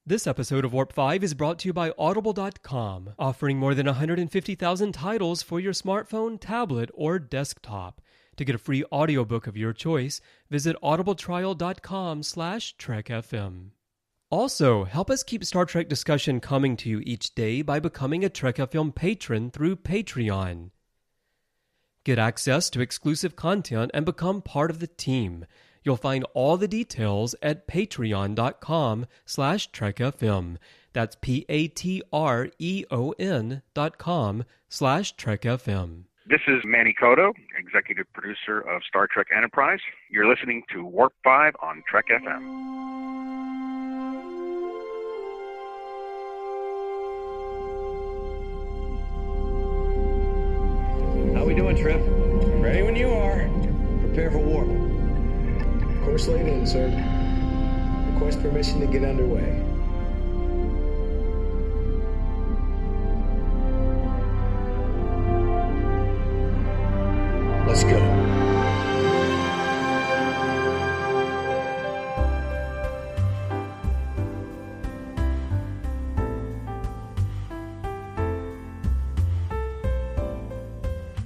This episode of Warp 5 is brought to you by Audible.com, offering more than 150,000 titles for your smartphone, tablet, or desktop. To get a free audiobook of your choice, visit audibletrial.com/trekfm. Also, help us keep Star Trek discussion coming to you each day by becoming a Trek FM patron through Patreon. Get access to exclusive content and become part of the team. You'll find all the details at patreon.com/trekfm. That's patreon.com/trekfm. This is Manny Cotto, executive producer of Star Trek Enterprise. You're listening to Warp 5 on Trek FM. How we doing, Trip? Ready when you are. Prepare for warp. Course laid in, sir. Request permission to get underway. Let's go.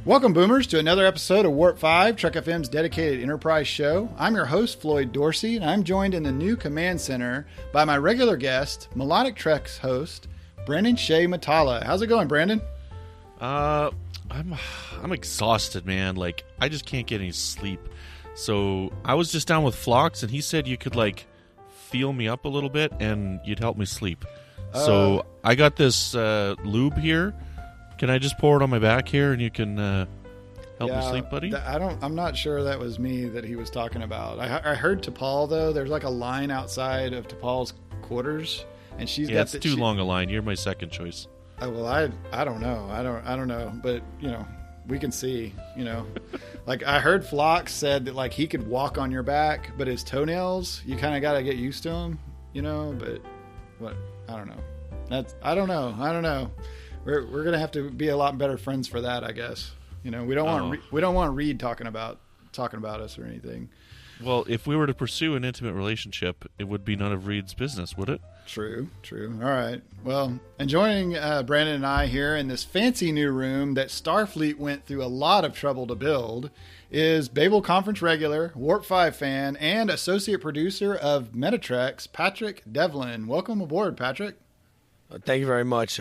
Welcome, Boomers, to another episode of Warp 5, Trek FM's dedicated Enterprise show. I'm your host, Floyd Dorsey, and I'm joined in the new command center by my regular guest, Melodic Trek's host, Brandon Shea Matala. How's it going, Brandon? I'm exhausted, man. Like, I just can't get any sleep. So I was just down with Phlox, and he said you could, like, feel me up a little bit, and you'd help me sleep. So I got this lube here. Can I just pour it on my back here, and you can help me sleep, buddy? I'm not sure that was me that he was talking about. I heard T'Pol, though. There's like a line outside of T'Pol's quarters, and she's got. It's too long a line. You're my second choice. Well, I don't know. I don't know, but we can see. Like I heard Phlox said that like he could walk on your back, but his toenails, you kind of got to get used to them. But what? I don't know. I don't know. We're gonna have to be a lot better friends for that, I guess. We don't want Reed talking about us or anything. Well, if we were to pursue an intimate relationship, it would be none of Reed's business, would it? True. All right. Well, and joining Brandon and I here in this fancy new room that Starfleet went through a lot of trouble to build is Babel Conference regular, Warp 5 fan, and associate producer of Metatrex, Patrick Devlin. Welcome aboard, Patrick. Thank you very much.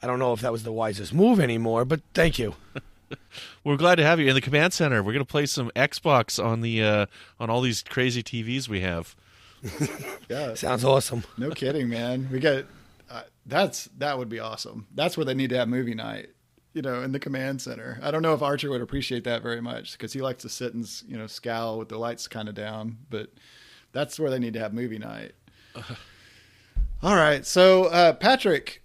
I don't know if that was the wisest move anymore, but thank you. We're glad to have you in the command center. We're going to play some Xbox on the on all these crazy TVs we have. Yeah, sounds awesome. No kidding, man. We got that would be awesome. That's where they need to have movie night. In the command center. I don't know if Archer would appreciate that very much because he likes to sit and scowl with the lights kind of down. But that's where they need to have movie night. All right, so Patrick.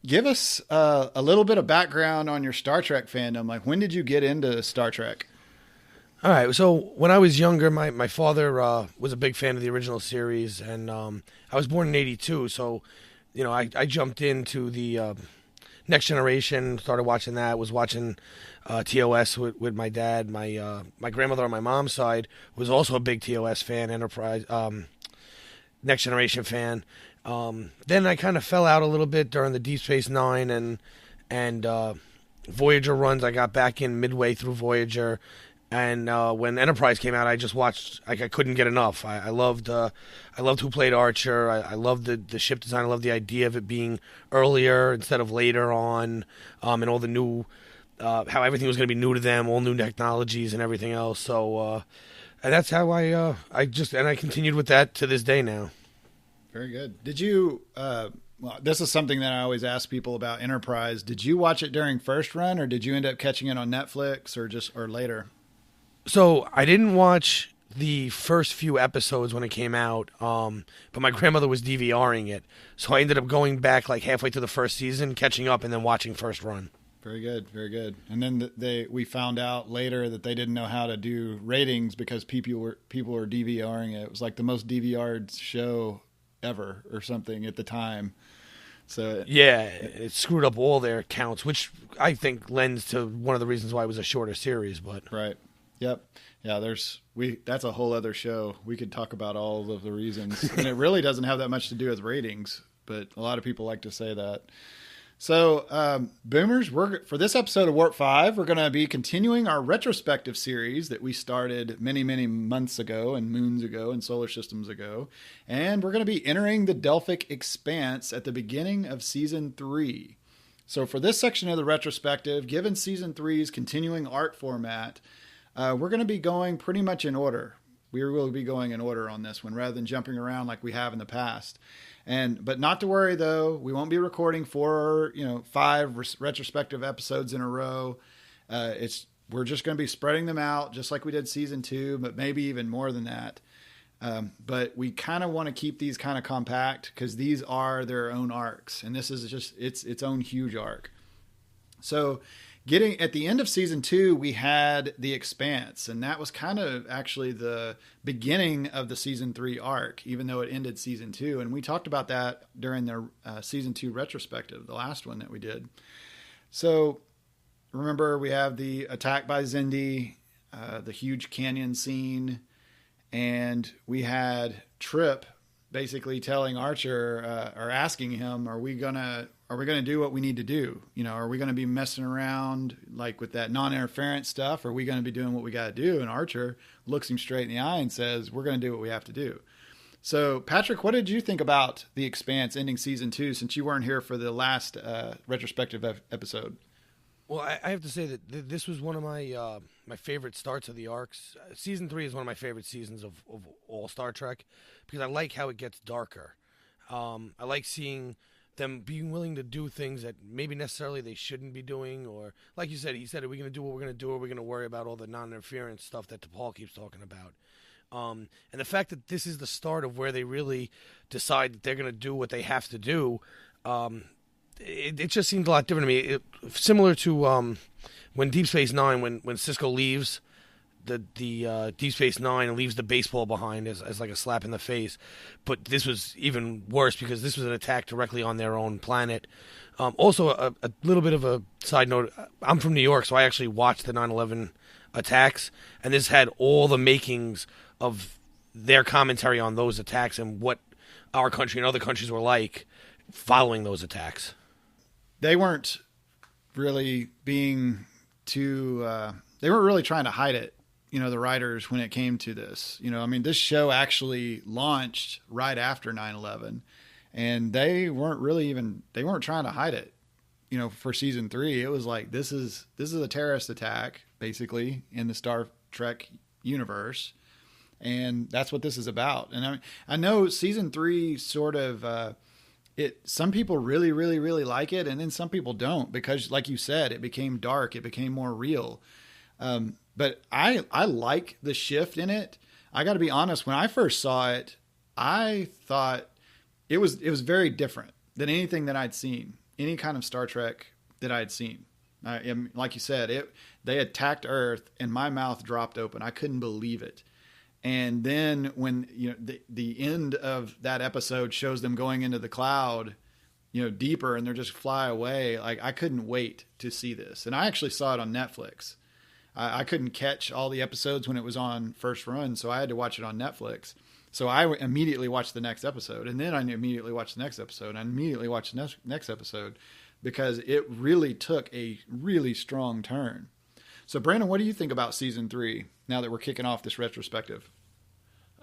Give us a little bit of background on your Star Trek fandom. Like, when did you get into Star Trek? All right. So when I was younger, my father was a big fan of the original series, and I was born in '82. So, I jumped into the Next Generation, started watching that. Was watching TOS with my dad. My grandmother on my mom's side was also a big TOS fan, Enterprise, Next Generation fan. Then I kind of fell out a little bit during the Deep Space Nine and Voyager runs. I got back in midway through Voyager, and when Enterprise came out, I just watched. Like I couldn't get enough. I loved who played Archer. I loved the ship design. I loved the idea of it being earlier instead of later on, and all the new how everything was going to be new to them, all new technologies and everything else. So, and that's how I continued with that to this day now. Very good. Did you, well, this is something that I always ask people about Enterprise. Did you watch it during first run, or did you end up catching it on Netflix or later? So I didn't watch the first few episodes when it came out, but my grandmother was DVRing it. So I ended up going back like halfway through the first season, catching up, and then watching first run. Very good, very good. And then we found out later that they didn't know how to do ratings because people were DVRing it. It was like the most DVR'd show ever or something at the time. So yeah, it screwed up all their counts, which I think lends to one of the reasons why it was a shorter series. But right. Yep. Yeah, that's a whole other show. We could talk about all of the reasons. And it really doesn't have that much to do with ratings, but a lot of people like to say that. So, Boomers, for this episode of Warp 5, we're going to be continuing our retrospective series that we started many, many months ago and moons ago and solar systems ago. And we're going to be entering the Delphic Expanse at the beginning of Season 3. So for this section of the retrospective, given Season 3's continuing art format, we're going to be going pretty much in order. We will be going in order on this one rather than jumping around like we have in the past. But not to worry though, we won't be recording 5 retrospective episodes in a row. We're just going to be spreading them out just like we did Season 2, but maybe even more than that. But we kind of want to keep these kind of compact because these are their own arcs, and this is just its own huge arc. So getting at the end of Season 2, we had The Expanse, and that was kind of actually the beginning of the Season 3 arc, even though it ended Season 2. And we talked about that during the Season 2 retrospective, the last one that we did. So remember, we have the attack by Zindi, the huge canyon scene, and we had Trip basically telling Archer or asking him, are we gonna do what we need to do? Are we gonna be messing around like with that non-interference stuff? Or are we gonna be doing what we got to do? And Archer looks him straight in the eye and says, we're gonna do what we have to do. So Patrick, what did you think about The Expanse ending Season 2 since you weren't here for the last retrospective episode? Well, I have to say that this was one of my my favorite starts of the arcs. Season 3 is one of my favorite seasons of all Star Trek because I like how it gets darker. I like seeing them being willing to do things that maybe necessarily they shouldn't be doing, or like you said, he said, are we going to do what we're going to do, or are we going to worry about all the non-interference stuff that T'Pol keeps talking about? And the fact that this is the start of where they really decide that they're going to do what they have to do, it just seemed a lot different to me. Similar to when Deep Space Nine, when Sisko leaves the Deep Space Nine and leaves the baseball behind as like a slap in the face. But this was even worse because this was an attack directly on their own planet. Also, a little bit of a side note, I'm from New York, so I actually watched the 9/11 attacks, and this had all the makings of their commentary on those attacks and what our country and other countries were like following those attacks. They weren't really being too they weren't really trying to hide it, the writers, when it came to this. This show actually launched right after 9/11, and they weren't trying to hide it. For Season 3, it was like, this is a terrorist attack basically in the Star Trek universe, and that's what this is about. And I know Season 3 sort of some people really, really, really like it, and then some people don't because, like you said, it became dark, it became more real. But I like the shift in it. I got to be honest, when I first saw it, I thought it was very different than anything that I'd seen, any kind of Star Trek that I'd seen. Like you said, they attacked Earth, and my mouth dropped open. I couldn't believe it. And then when the end of that episode shows them going into the cloud, deeper, and they're just fly away. Like, I couldn't wait to see this. And I actually saw it on Netflix. I couldn't catch all the episodes when it was on first run, so I had to watch it on Netflix. So I immediately watched the next episode, and then I immediately watched the next episode, and I immediately watched the next episode because it really took a really strong turn. So, Brandon, what do you think about Season 3 now that we're kicking off this retrospective?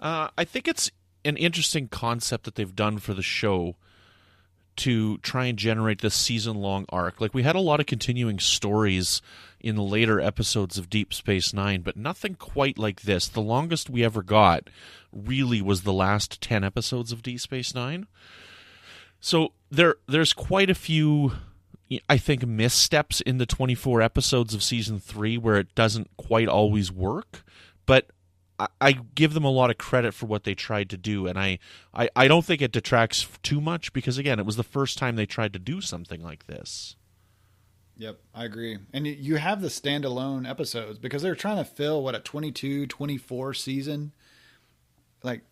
I think it's an interesting concept that they've done for the show to try and generate this season-long arc. Like, we had a lot of continuing stories in the later episodes of Deep Space Nine, but nothing quite like this. The longest we ever got really was the last 10 episodes of Deep Space Nine. So there's quite a few, I think, missteps in the 24 episodes of Season 3 where it doesn't quite always work, but I give them a lot of credit for what they tried to do, and I don't think it detracts too much because, again, it was the first time they tried to do something like this. Yep, I agree. And you have the standalone episodes because they're trying to fill, a 22, 24 season, like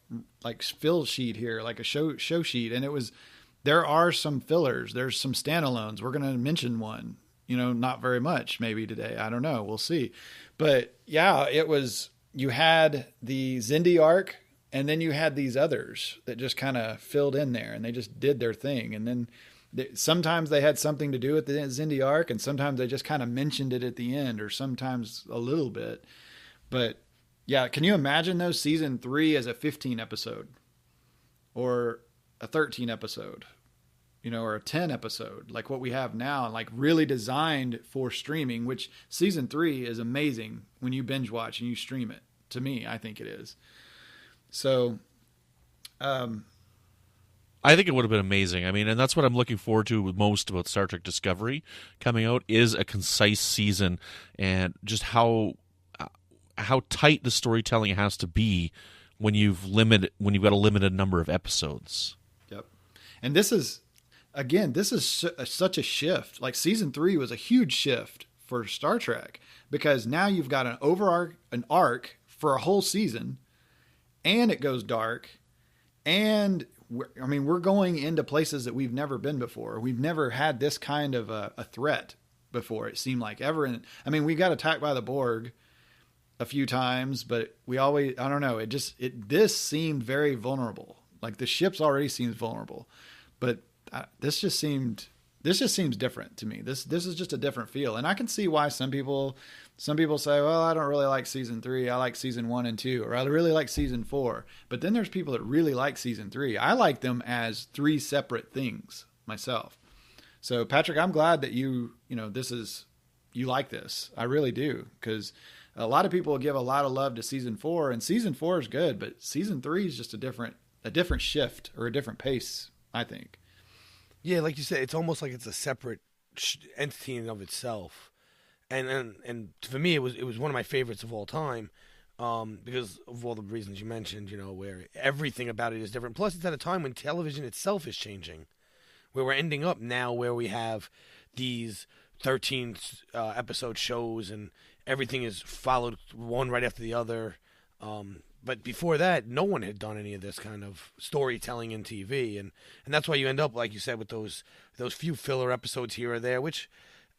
fill sheet here, like a show sheet. And there are some fillers. There's some standalones. We're going to mention one, not very much maybe today. I don't know. We'll see. But yeah, it was, you had the Zindi arc, and then you had these others that just kind of filled in there, and they just did their thing. And then sometimes they had something to do with the Zindi arc, and sometimes they just kind of mentioned it at the end, or sometimes a little bit. But yeah, can you imagine though, season 3 as a 15 episode or a 13 episode, or a 10 episode, like what we have now, and like really designed for streaming, which season 3 is amazing when you binge watch and you stream it. To me, I think it is. So, I think it would have been amazing. I mean, and that's what I'm looking forward to with most about Star Trek Discovery coming out, is a concise season, and just how tight the storytelling has to be when you've got a limited number of episodes. Yep. And this is such a shift. Like season 3 was a huge shift for Star Trek, because now you've got an arc for a whole season, and it goes dark, and we're going into places that we've never been before. We've never had this kind of a threat before, it seemed like, ever. We got attacked by the Borg a few times, but we always, I don't know, this seemed very vulnerable. Like the ships already seemed vulnerable, but this just seems different to me. This is just a different feel. And I can see why some people say, well, I don't really like season 3. I like season 1 and 2, or I really like season 4. But then there's people that really like season 3. I like them as 3 separate things myself. So Patrick, I'm glad that you like this. I really do. Because a lot of people give a lot of love to season 4, and season 4 is good, but season 3 is just a different shift, or a different pace, I think. Yeah, like you said, it's almost like it's a separate entity in and of itself. And for me, it was one of my favorites of all time, because of all the reasons you mentioned, where everything about it is different. Plus, it's at a time when television itself is changing, where we're ending up now where we have these 13 episode shows, and everything is followed one right after the other. But before that, no one had done any of this kind of storytelling in TV, and that's why you end up, like you said, with those few filler episodes here or there, which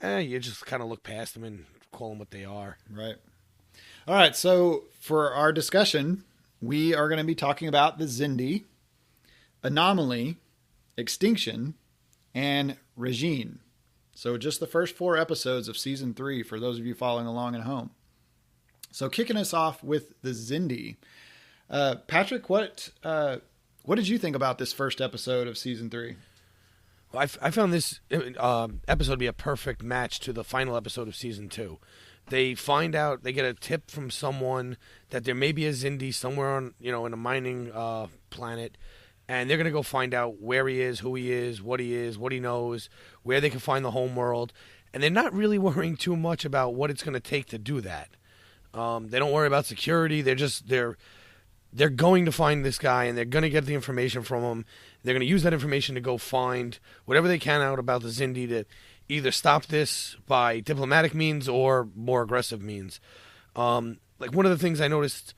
you just kind of look past them and call them what they are. Right. All right. So for our discussion, we are going to be talking about the Zindi, Anomaly, Extinction, and Regine. So just the first 4 episodes of season 3 for those of you following along at home. So kicking us off with the Zindi, Patrick, what did you think about this first episode of season 3? Well, I found this episode to be a perfect match to the final episode of season 2. They find out, they get a tip from someone that there may be a Zindi somewhere on, in a mining planet, and they're going to go find out where he is, what he knows, where they can find the home world, and they're not really worrying too much about what it's going to take to do that. They don't worry about security. They're going to find this guy, and they're going to get the information from him. They're going to use that information to go find whatever they can out about the Zindi to either stop this by diplomatic means or more aggressive means. Like one of the things I noticed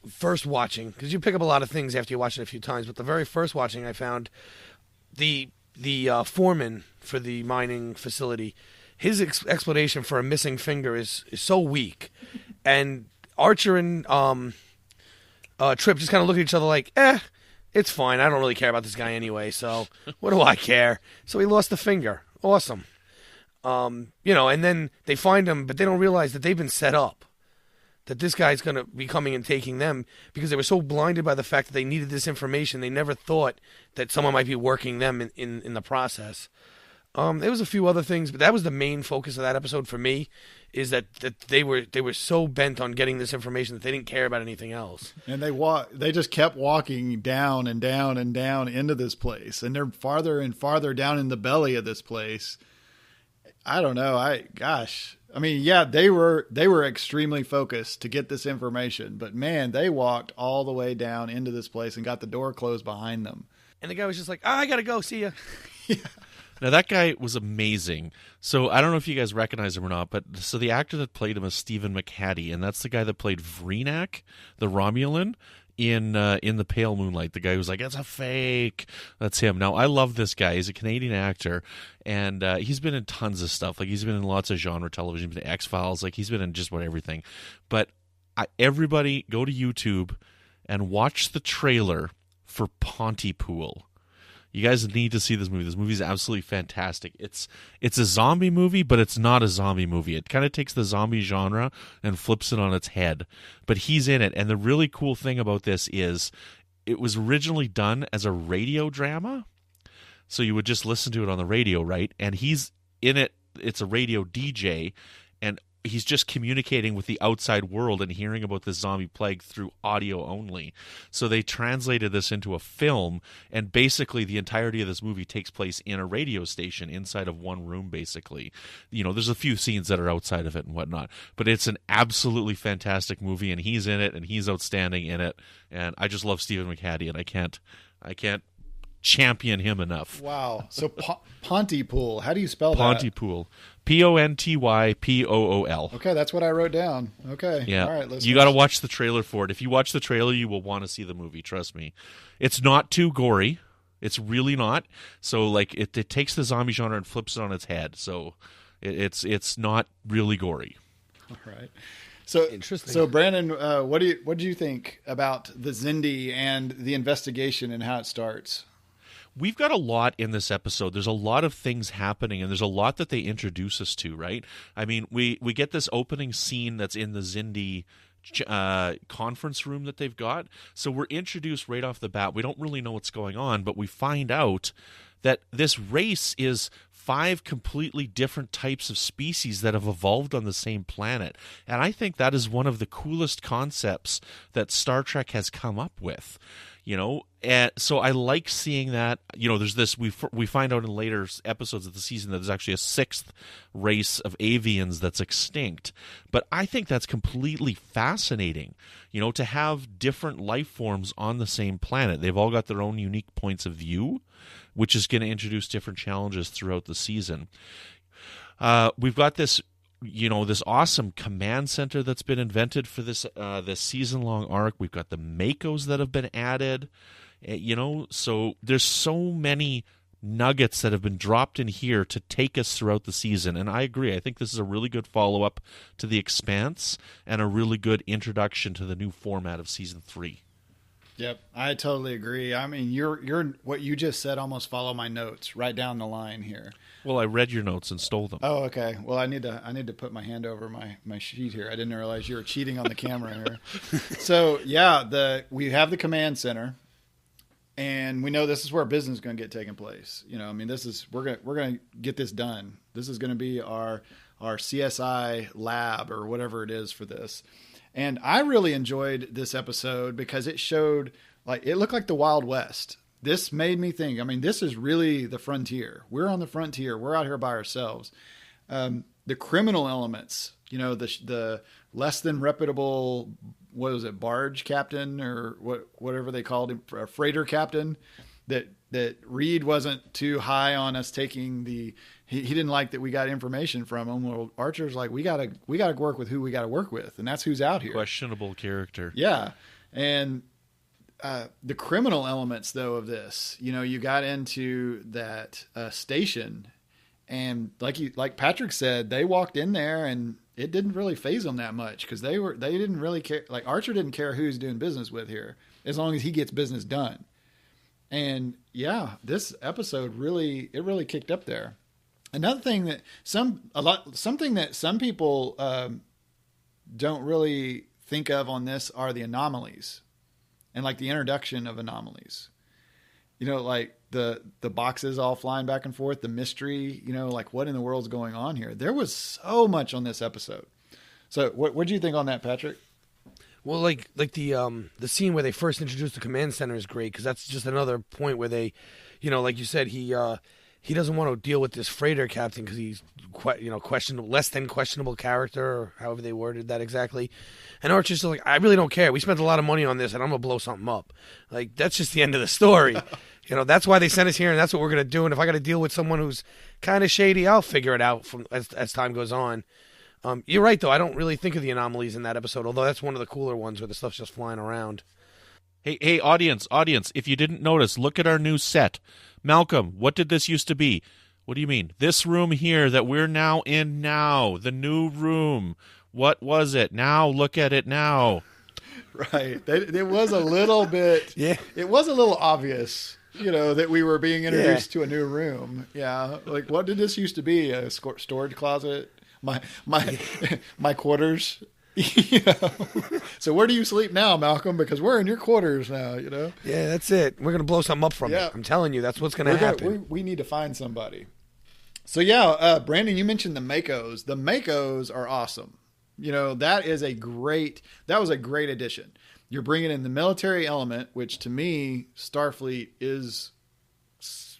first watching, because you pick up a lot of things after you watch it a few times, but the very first watching I found the foreman for the mining facility, his explanation for a missing finger is so weak. And Archer and Trip just kind of look at each other like, it's fine. I don't really care about this guy anyway, so what do I care? So he lost the finger. Awesome. And then they find him, but they don't realize that they've been set up. That this guy's going to be coming and taking them because they were so blinded by the fact that they needed this information. They never thought that someone might be working them in the process. There was a few other things, but that was the main focus of that episode for me, is that they were so bent on getting this information that they didn't care about anything else. And they just kept walking down and down and down into this place, and they're farther and farther down in the belly of this place. I don't know. They were extremely focused to get this information, but man, they walked all the way down into this place and got the door closed behind them. And the guy was just like, I gotta go, see ya. Yeah. Now, that guy was amazing. So I don't know if you guys recognize him or not, but so the actor that played him is Stephen McHattie, and that's the guy that played Vreenak, the Romulan, in the pale moonlight. The guy who's like, it's a fake. That's him. Now I love this guy. He's a Canadian actor, and he's been in tons of stuff. Like he's been in lots of genre television, the X-Files. Like he's been in just about everything. But everybody go to YouTube and watch the trailer for Pontypool. You guys need to see this movie. This movie is absolutely fantastic. It's a zombie movie, but it's not a zombie movie. It kind of takes the zombie genre and flips it on its head. But he's in it, and the really cool thing about this is it was originally done as a radio drama, so you would just listen to it on the radio, right? And he's in it. It's a radio DJ, and he's just communicating with the outside world and hearing about this zombie plague through audio only. So they translated this into a film, and basically the entirety of this movie takes place in a radio station inside of one room, basically. You know, there's a few scenes that are outside of it and whatnot, but it's an absolutely fantastic movie, and he's in it, and he's outstanding in it, and I just love Stephen McHattie, and I can't champion him enough. Wow. So Pontypool, how do you spell that? Pontypool. Pontypool. Okay, that's what I wrote down. Okay. Yeah. All right, listeners. You got to watch the trailer for it. If you watch the trailer, you will want to see the movie, trust me. It's not too gory. It's really not. So like it takes the zombie genre and flips it on its head. So it's not really gory. All right. So interesting. So Brandon, what do you think about the Xindi and the investigation and how it starts? We've got a lot in this episode. There's a lot of things happening, and there's a lot that they introduce us to, right? I mean, we get this opening scene that's in the Xindi conference room that they've got. So we're introduced right off the bat. We don't really know what's going on, but we find out that this race is 5 completely different types of species that have evolved on the same planet. And I think that is one of the coolest concepts that Star Trek has come up with. You know, and so I like seeing that. You know, there's this. We find out in later episodes of the season that there's actually a 6th race of avians that's extinct. But I think that's completely fascinating. You know, to have different life forms on the same planet. They've all got their own unique points of view, which is going to introduce different challenges throughout the season. We've got this. You know, this awesome command center that's been invented for this season-long arc. We've got the Makos that have been added. You know, so there's so many nuggets that have been dropped in here to take us throughout the season. And I agree. I think this is a really good follow-up to The Expanse and a really good introduction to the new format of Season 3. Yep, I totally agree. I mean, you're what you just said almost follow my notes right down the line here. Well, I read your notes and stole them. Oh, okay. Well, I need to put my hand over my sheet here. I didn't realize you were cheating on the camera here. So yeah, we have the command center, and we know this is where business is going to get taken place. You know, I mean, we're gonna get this done. This is going to be our CSI lab or whatever it is for this. And I really enjoyed this episode because it showed, like, it looked like the Wild West. This made me think, I mean, this is really the frontier. We're on the frontier. We're out here by ourselves. The criminal elements, you know, the less than reputable, what was it, barge captain or whatever they called him, a freighter captain, that Reed wasn't too high on us taking he didn't like that we got information from him. Well, Archer's like, we gotta work with who we gotta work with, and that's who's out here. Questionable character. Yeah. And the criminal elements though of this, you know, you got into that station, and like Patrick said, they walked in there and it didn't really faze them that much because they didn't really care. Like Archer didn't care who he's doing business with here, as long as he gets business done. And yeah, this episode really kicked up there. Another thing that something that some people don't really think of on this are the anomalies, and like the introduction of anomalies. You know, like the boxes all flying back and forth, the mystery. You know, like what in the world's going on here? There was so much on this episode. So, what do you think on that, Patrick? Well, like the scene where they first introduced the command center is great because that's just another point where they, you know, like you said, he doesn't want to deal with this freighter captain because he's questionable, less than questionable character, or however they worded that exactly. And Archer's just like, I really don't care. We spent a lot of money on this, and I'm gonna blow something up. Like that's just the end of the story. You know, that's why they sent us here, and that's what we're gonna do. And if I got to deal with someone who's kind of shady, I'll figure it out as time goes on. You're right, though. I don't really think of the anomalies in that episode, although that's one of the cooler ones where the stuff's just flying around. Hey, audience, if you didn't notice, look at our new set. Malcolm, what did this used to be? What do you mean? This room here that we're now in now, the new room. What was it? Now, look at it now. Right. It was a little bit, Yeah. It was a little obvious, that we were being introduced to a new room. Yeah. Like, what did this used to be? A storage closet? My quarters? So where do you sleep now, Malcolm? Because we're in your quarters now, Yeah, that's it. We're gonna blow something up from it. I'm telling you, that's what's gonna happen. We need to find somebody. So Brandon, you mentioned the Makos. The Makos are awesome. That was a great addition. You're bringing in the military element, which to me, Starfleet is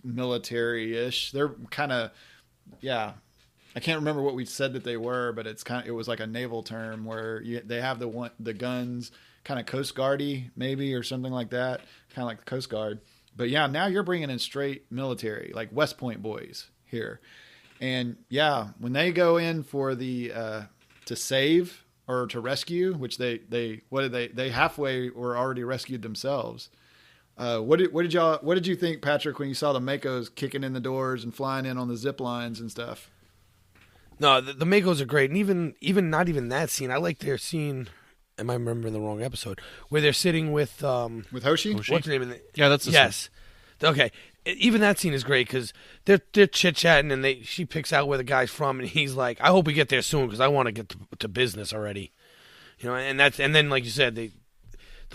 military-ish. They're kind of, I can't remember what we said that they were, but it was like a naval term where they have the guns, kind of Coast Guardy maybe or something like that, kind of like the Coast Guard. But now you're bringing in straight military, like West Point boys here, and when they go in for the to save or to rescue, which they halfway were already rescued themselves. What did you think, Patrick, when you saw the Makos kicking in the doors and flying in on the zip lines and stuff? No, the Makos are great, and even not even that scene. I like their scene. Am I remembering the wrong episode? Where they're sitting with Hoshi? What's the name of the? Yeah, that's the yes. Okay, even that scene is great because they're chit chatting, and she picks out where the guy's from, and he's like, "I hope we get there soon because I want to get to business already." And then like you said, the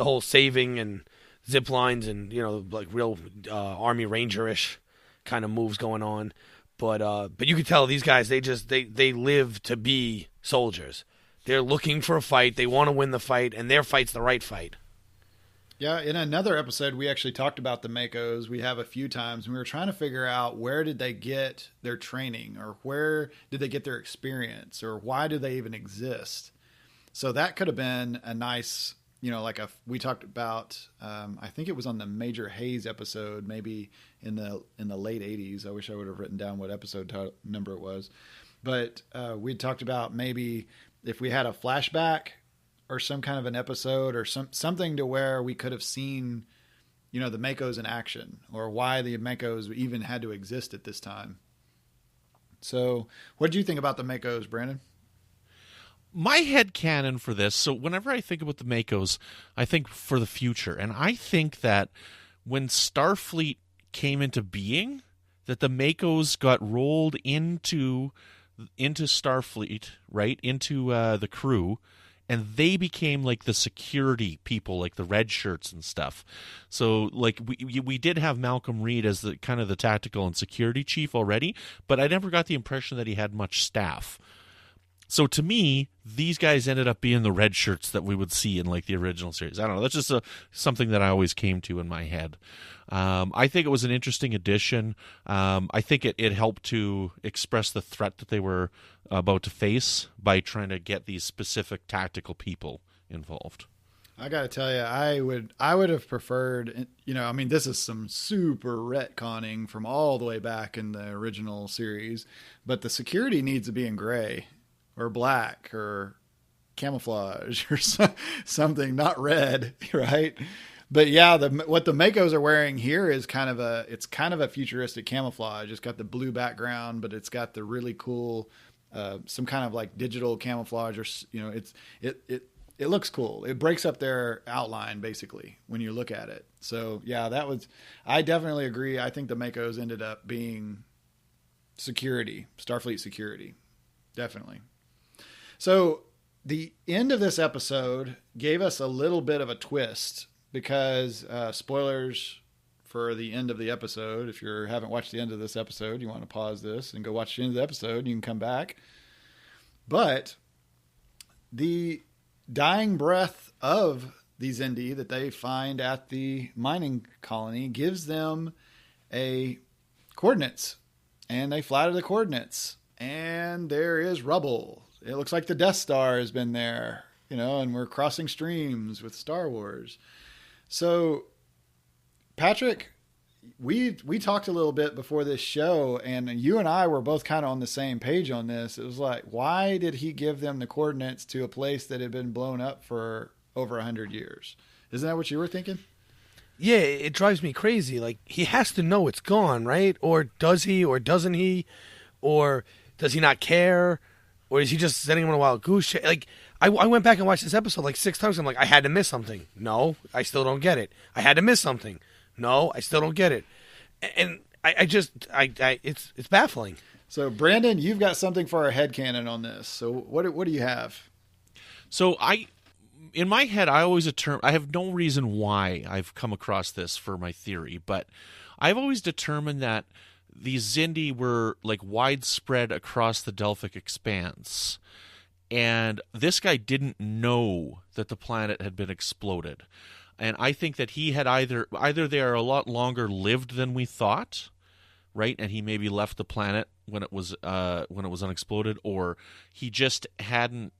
whole saving and zip lines and like real Army Ranger-ish kind of moves going on. But you could tell these guys, they live to be soldiers. They're looking for a fight. They want to win the fight, and their fight's the right fight. Yeah, in another episode, we actually talked about the Makos. We have a few times, and we were trying to figure out where did they get their training, or where did they get their experience, or why do they even exist? So that could have been a nice, we talked about, I think it was on the Major Hayes episode, maybe in the late 80s. I wish I would have written down what episode number it was. But we talked about maybe if we had a flashback or some kind of an episode or something to where we could have seen, the Makos in action, or why the Makos even had to exist at this time. So what did you think about the Makos, Brandon? My head canon for this, so whenever I think about the Makos, I think for the future. And I think that when Starfleet came into being, that the Makos got rolled into Starfleet, right? Into the crew, and they became like the security people, like the red shirts and stuff. So like we did have Malcolm Reed as the kind of the tactical and security chief already, but I never got the impression that he had much staff. So to me, these guys ended up being the red shirts that we would see in like the original series. I don't know. That's just something that I always came to in my head. I think it was an interesting addition. I think it helped to express the threat that they were about to face by trying to get these specific tactical people involved. I got to tell you, I would have preferred, this is some super retconning from all the way back in the original series, but the security needs to be in gray or black or camouflage or something, not red, right? But what the Makos are wearing here is kind of a futuristic camouflage. It's got the blue background, but it's got the really cool, some kind of like digital camouflage, or it looks cool. It breaks up their outline basically when you look at it. So I definitely agree. I think the Makos ended up being Starfleet security, definitely. So the end of this episode gave us a little bit of a twist because spoilers for the end of the episode. If you haven't watched the end of this episode, you want to pause this and go watch the end of the episode. You can come back. But the dying breath of the Xindi that they find at the mining colony gives them coordinates, and they fly to the coordinates, and there is rubble. It looks like the Death Star has been there, and we're crossing streams with Star Wars. So, Patrick, we talked a little bit before this show, and you and I were both kind of on the same page on this. It was like, why did he give them the coordinates to a place that had been blown up for over 100 years? Isn't that what you were thinking? Yeah, it drives me crazy. Like, he has to know it's gone, right? Or does he, or doesn't he? Or does he not care? Or is he just sending him on a wild goose chase? Like, I went back and watched this episode like 6 times. I'm like, I had to miss something. No, I still don't get it. I had to miss something. No, I still don't get it. And it's baffling. So, Brandon, you've got something for our headcanon on this. So, what do you have? So in my head, I have no reason why I've come across this for my theory, but I've always determined that these Xindi were like widespread across the Delphic expanse. And this guy didn't know that the planet had been exploded. And I think that he had either they are a lot longer lived than we thought, right? And he maybe left the planet when it was unexploded, or he just hadn't,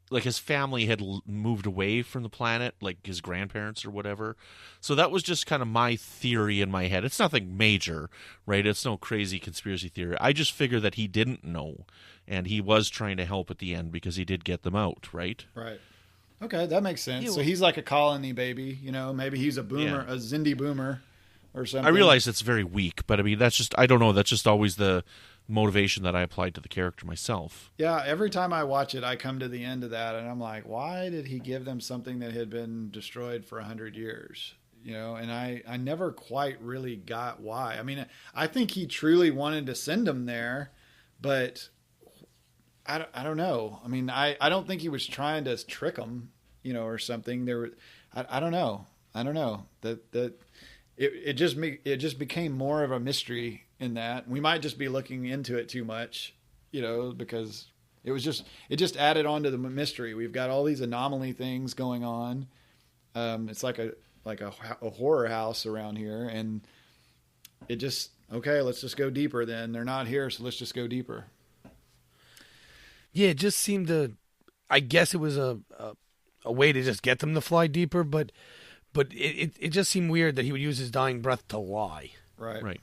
like, his family had moved away from the planet, like his grandparents or whatever. So that was just kind of my theory in my head. It's nothing major, right? It's no crazy conspiracy theory. I just figure that he didn't know, and he was trying to help at the end because he did get them out, right? Right. Okay, that makes sense. So he's like a colony baby, maybe he's a boomer, a Xindi boomer or something. I realize it's very weak, but I mean, I don't know. That's just always the motivation that I applied to the character myself. Yeah, every time I watch it, I come to the end of that, and I'm like, why did he give them something that had been destroyed for 100 years? And I never quite really got why. I mean, I think he truly wanted to send them there, but I don't know. I mean, I don't think he was trying to trick them, or something. I don't know. That it just became more of a mystery in that. We might just be looking into it too much, because it just added on to the mystery. We've got all these anomaly things going on. It's like a horror house around here, and it just, okay, let's just go deeper then. They're not here, so let's just go deeper. Yeah, it just seemed to, I guess it was a way to just get them to fly deeper, but it just seemed weird that he would use his dying breath to lie. Right.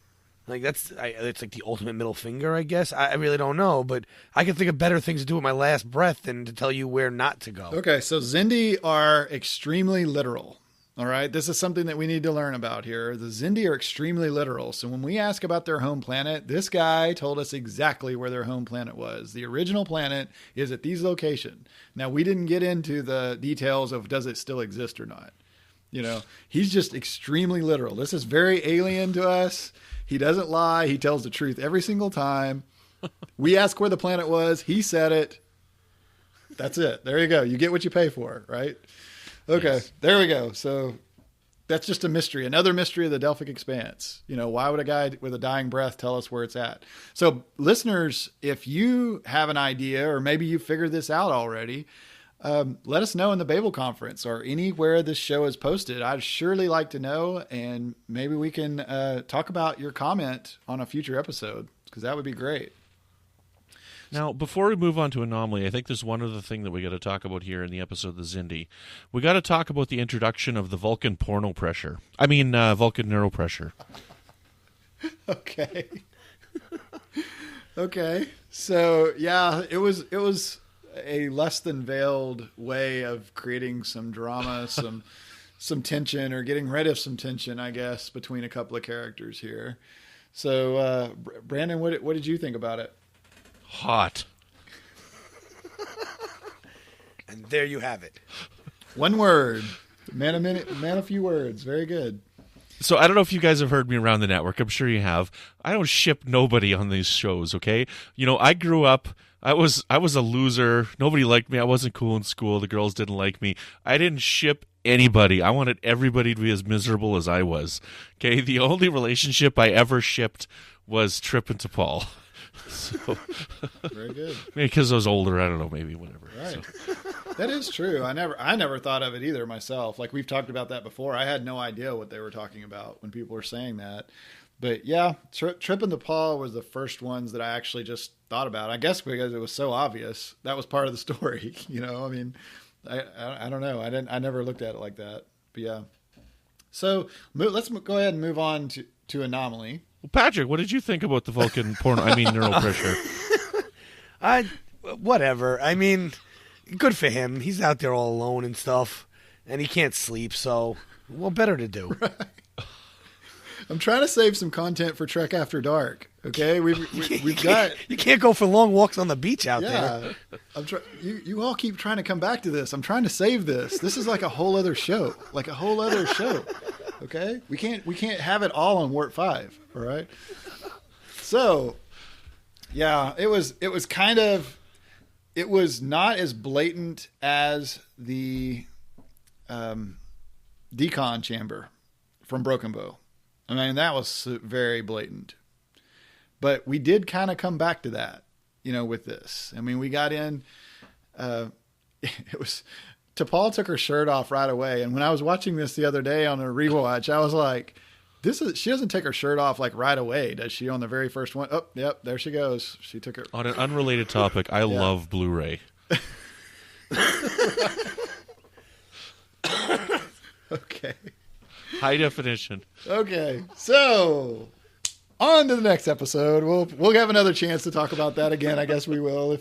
Like, it's like the ultimate middle finger, I guess. I really don't know, but I can think of better things to do with my last breath than to tell you where not to go. Okay, so Xindi are extremely literal. All right, this is something that we need to learn about here. The Xindi are extremely literal. So when we ask about their home planet, this guy told us exactly where their home planet was. The original planet is at these locations. Now, we didn't get into the details of does it still exist or not. He's just extremely literal. This is very alien to us. He doesn't lie. He tells the truth every single time. We asked where the planet was. He said it. That's it. There you go. You get what you pay for, right? Okay, yes. There we go. So that's just a mystery. Another mystery of the Delphic Expanse. Why would a guy with a dying breath tell us where it's at? So listeners, if you have an idea, or maybe you figured this out already, let us know in the Babel Conference or anywhere this show is posted. I'd surely like to know, and maybe we can talk about your comment on a future episode, because that would be great. Now, before we move on to Anomaly, I think there's one other thing that we got to talk about here in the episode of the Xindi. We got to talk about the introduction of the Vulcan Vulcan neuropressure. Okay. Okay. So, yeah, it was a less than veiled way of creating some drama, some tension, or getting rid of some tension, I guess, between a couple of characters here. So, Brandon, what did you think about it? Hot. And there you have it. One word. Man a few words. Very good. So I don't know if you guys have heard me around the network. I'm sure you have. I don't ship nobody on these shows, okay? I grew up, I was a loser. Nobody liked me. I wasn't cool in school. The girls didn't like me. I didn't ship anybody. I wanted everybody to be as miserable as I was. Okay? The only relationship I ever shipped was Trip and T'Pol. So, very good. Because I was older, I don't know, maybe whatever. Right, so. That is true. I never thought of it either myself. Like, we've talked about that before. I had no idea what they were talking about when people were saying that. But yeah, Trip and T'Pol was the first ones that I actually just thought about. I guess because it was so obvious. That was part of the story. I mean, I don't know. I never looked at it like that. But yeah. So let's go ahead and move on to Anomaly. Well, Patrick, what did you think about the Vulcan neural pressure? Whatever. I mean, good for him. He's out there all alone and stuff, and he can't sleep, so Well, better to do. I'm trying to save some content for Trek After Dark. Okay, we've got. You can't go for long walks on the beach out there. Yeah, you all keep trying to come back to this. I'm trying to save this. This is like a whole other show. Okay, we can't have it all on Warp 5. All right. So, yeah, it was not as blatant as the decon chamber from Broken Bow. I mean, that was very blatant. But we did kind of come back to that, with this. I mean, we got in, it was, T'Pol took her shirt off right away. And when I was watching this the other day on a rewatch, I was like, she doesn't take her shirt off like right away, does she, on the very first one? Oh, yep, there she goes. She took her. On an unrelated topic, I love Blu-ray. Okay. High definition. Okay, so on to the next episode. We'll have another chance to talk about that again. I guess we will.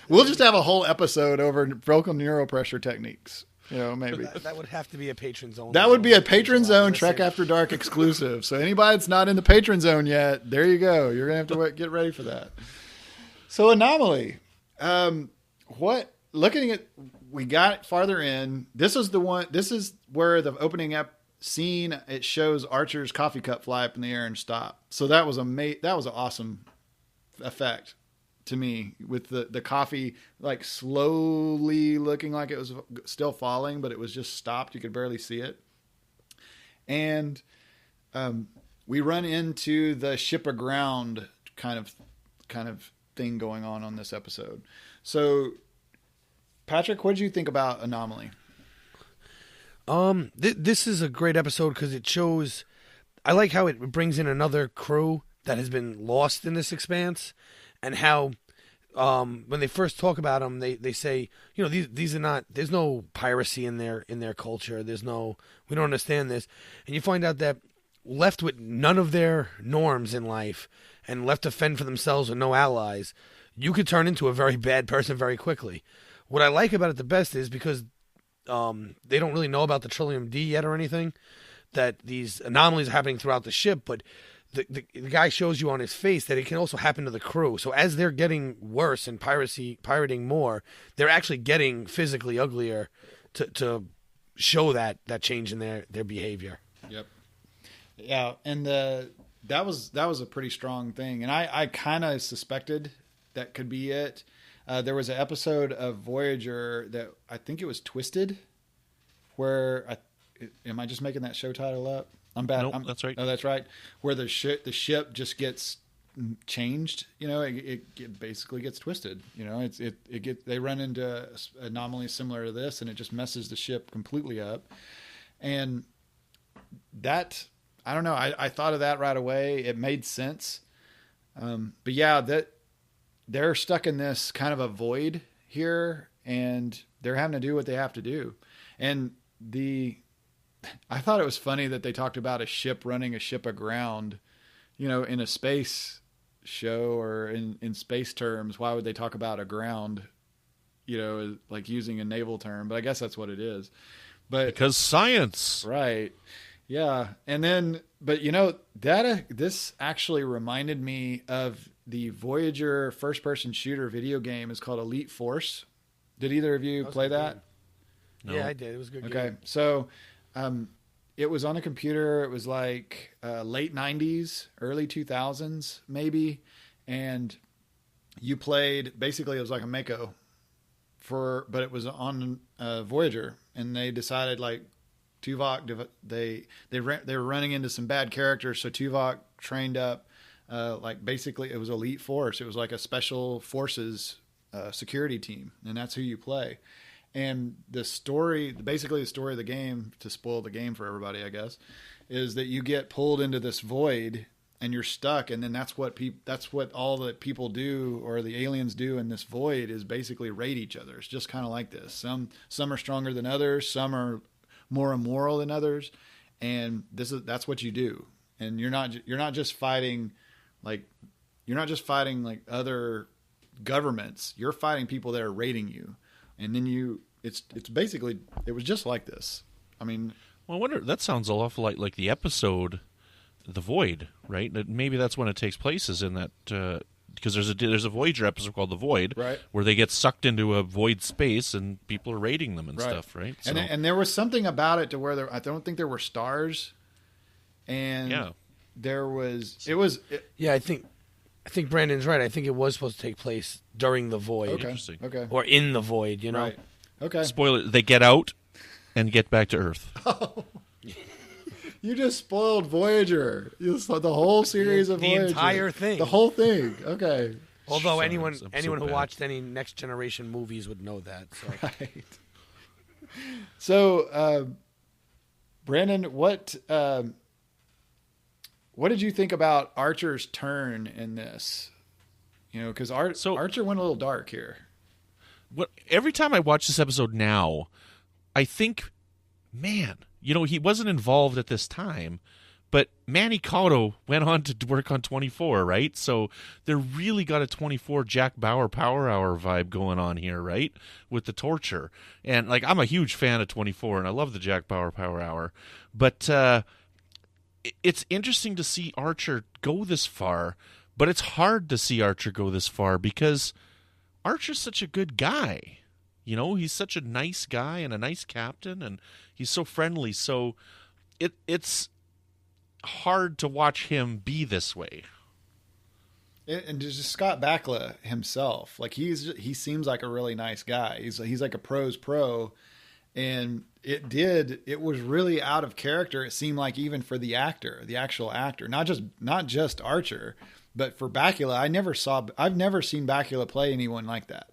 We'll just have a whole episode over vocal neuropressure techniques. Maybe that would have to be a patron zone. That would be a patron zone Trek After Dark exclusive. So anybody that's not in the patron zone yet, there you go. You're gonna have to get ready for that. So Anomaly. Looking at, we got farther in. This is where the opening scene, it shows Archer's coffee cup fly up in the air and stop. So that was that was an awesome effect to me, with the coffee like slowly looking like it was still falling, but it was just stopped. You could barely see it. And we run into the ship aground kind of thing going on this episode. So Patrick, what did you think about Anomaly? This is a great episode because it shows. I like how it brings in another crew that has been lost in this expanse, and how when they first talk about them, they say, these are not. There's no piracy in their culture. We don't understand this, and you find out that left with none of their norms in life and left to fend for themselves with no allies, you could turn into a very bad person very quickly. What I like about it the best is because they don't really know about the Trillium D yet or anything, that these anomalies are happening throughout the ship, but the guy shows you on his face that it can also happen to the crew. So as they're getting worse and pirating more, they're actually getting physically uglier to show that change in their behavior. Yep. Yeah, and that was a pretty strong thing, and I kind of suspected that could be it. There was an episode of Voyager that I think it was Twisted, where am I just making that show title up? I'm bad. Nope, that's right. Oh, that's right. Where the ship just gets changed. It basically gets twisted. They run into anomalies similar to this, and it just messes the ship completely up. And that, I don't know. I thought of that right away. It made sense. But yeah, that. They're stuck in this kind of a void here, and they're having to do what they have to do. And I thought it was funny that they talked about a ship running a ship aground, in a space show or in space terms. Why would they talk about aground, like using a naval term? But I guess that's what it is. But because science. Right. Yeah. And then, but this actually reminded me of the Voyager first-person shooter video game. Is called Elite Force. Did either of you play that? No. Yeah, I did. It was a good game. Okay, so it was on a computer. It was like late 90s, early 2000s, maybe. And you played, basically it was like a Mako, but it was on Voyager. And they decided, like, Tuvok, they were running into some bad characters, so Tuvok trained up. Basically it was Elite Force. It was like a special forces security team, and that's who you play. And basically the story of the game, to spoil the game for everybody, I guess, is that you get pulled into this void and you're stuck. And then that's what all the people do, or the aliens do in this void, is basically raid each other. It's just kind of like this. Some are stronger than others. Some are more immoral than others. And that's what you do. And you're not just fighting like other governments. You're fighting people that are raiding you. And then it's basically, it was just like this. I mean, Well, I wonder. That sounds a lot like the episode, "The Void," right? Maybe that's when it takes place. Is in that because there's a Voyager episode called "The Void," Right. where they get sucked into a void space and people are raiding them and Right. stuff, right? So, And there was something about it to where I don't think there were stars, and yeah. there was Yeah, I think Brandon's right. I think it was supposed to take place during the void, okay. Interesting. Okay. or in the void. You know, Right. Okay. Spoiler: they get out and get back to Earth. You just spoiled Voyager. The whole series of The Voyager. entire thing. The whole thing. Okay. Although Sorry, anyone I'm so who bad. watched any Next Generation movies would know that. So. Right. So, Brandon, what did you think about Archer's turn in this? You know, because Archer went a little dark here. Every time I watch this episode now, I think, man, he wasn't involved at this time, but Manny Cotto went on to work on 24, right? So they really got a 24 Jack Bauer Power Hour vibe going on here, right? With the torture. And, I'm a huge fan of 24, and I love the Jack Bauer Power Hour. But it's interesting to see Archer go this far, but it's hard to see Archer go this far because Archer's such a good guy. He's such a nice guy and a nice captain, and he's so friendly. So it's hard to watch him be this way. And just Scott Bakula himself, he seems like a really nice guy. He's like a pro's pro, and it was really out of character. It seemed like even for the actual actor, not just Archer, but for Bakula. I've never seen Bakula play anyone like that.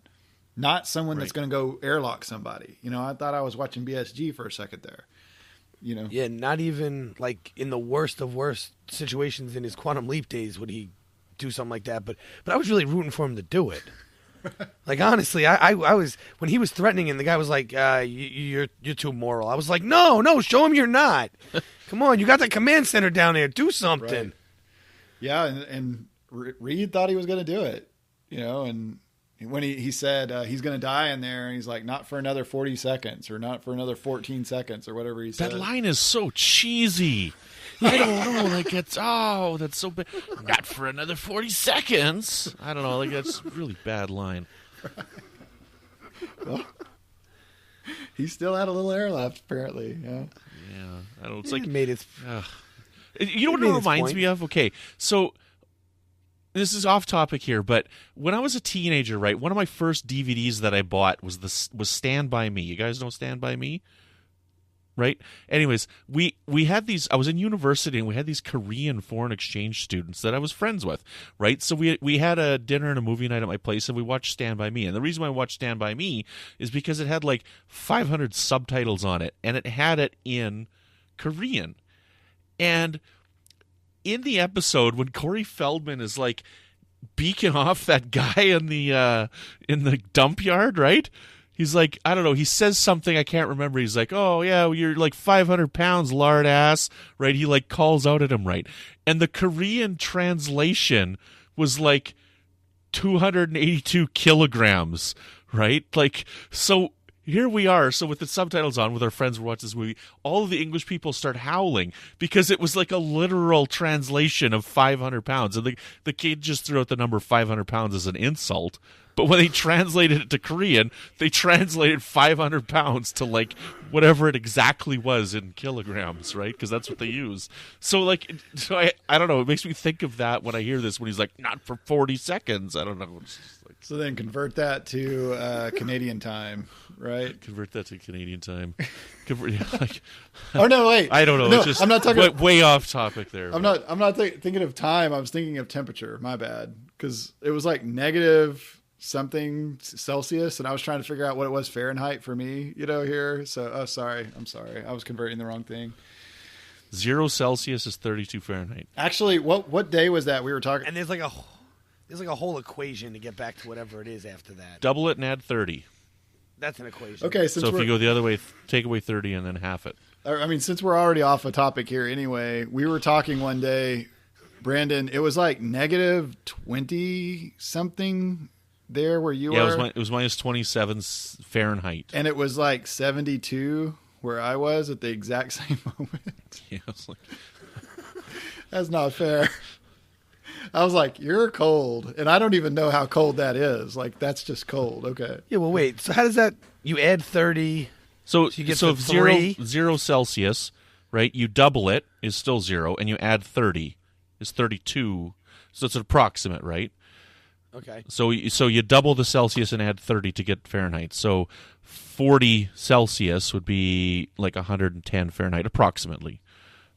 Not someone that's going to go airlock somebody. I thought I was watching BSG for a second there. Yeah, not even in the worst of worst situations in his Quantum Leap days would he do something like that. But I was really rooting for him to do it. Honestly, I was, when he was threatening and the guy was like, "You're too moral." I was like, "No, show him you're not. Come on, you got the command center down there. Do something." Right. Yeah, and Reed thought he was going to do it. And when he said he's going to die in there, and he's like, not for another 40 seconds or not for another 14 seconds or whatever he said. That line is so cheesy. I don't know. That's so bad. Not for another 40 seconds. I don't know. That's a really bad line. Well, he still had a little air left, apparently. Yeah. Yeah. I don't know. It's It made it. You know what it made its reminds point. me of? Okay, so this is off topic here, but when I was a teenager, right, one of my first DVDs that I bought was Stand By Me. You guys know Stand By Me? Right? Anyways, we had these, I was in university and we had these Korean foreign exchange students that I was friends with, right? So we had a dinner and a movie night at my place and we watched Stand By Me. And the reason why I watched Stand By Me is because it had 500 subtitles on it and it had it in Korean. And in the episode when Corey Feldman is beaking off that guy in the dump yard, right? He's like, I don't know, he says something I can't remember. He's like, "Oh yeah, you're 500 pounds, lard ass," right? He calls out at him, right? And the Korean translation was 282 kilograms, right? So here we are. So with the subtitles on, with our friends, we're watching this movie. All of the English people start howling because it was a literal translation of 500 pounds. And the kid just threw out the number 500 pounds as an insult. But when they translated it to Korean, they translated 500 pounds to whatever it exactly was in kilograms, right? Because that's what they use. So I don't know. It makes me think of that when I hear this. When he's like, "Not for 40 seconds." I don't know. It's just So then convert that to Canadian time, right? convert that to Canadian time. Oh no, wait. I don't know. No, It's just I'm not talking. way off topic there. I'm not thinking of time. I was thinking of temperature. My bad, because it was negative something Celsius, and I was trying to figure out what it was Fahrenheit for me, here. So, sorry. I'm sorry. I was converting the wrong thing. 0 Celsius is 32 Fahrenheit. Actually, what day was that we were talking? And there's a whole equation to get back to whatever it is after that. Double it and add 30. That's an equation. Okay, So if you go the other way, take away 30 and then half it. I mean, since we're already off a topic here anyway, we were talking one day, Brandon, it was negative 20 something there where you were. Yeah, it was minus 27 Fahrenheit. And it was 72 where I was at the exact same moment. Yeah, I was like, That's not fair. I was like, you're cold. And I don't even know how cold that is. Like, that's just cold. Okay. Yeah, well, wait. So how does that? You add 30. so you get so to if 3? zero Celsius, right? You double it is still 0, and you add 30 is 32. So it's an approximate, right? Okay. So you double the Celsius and add 30 to get Fahrenheit. So 40 Celsius would be like 110 Fahrenheit, approximately.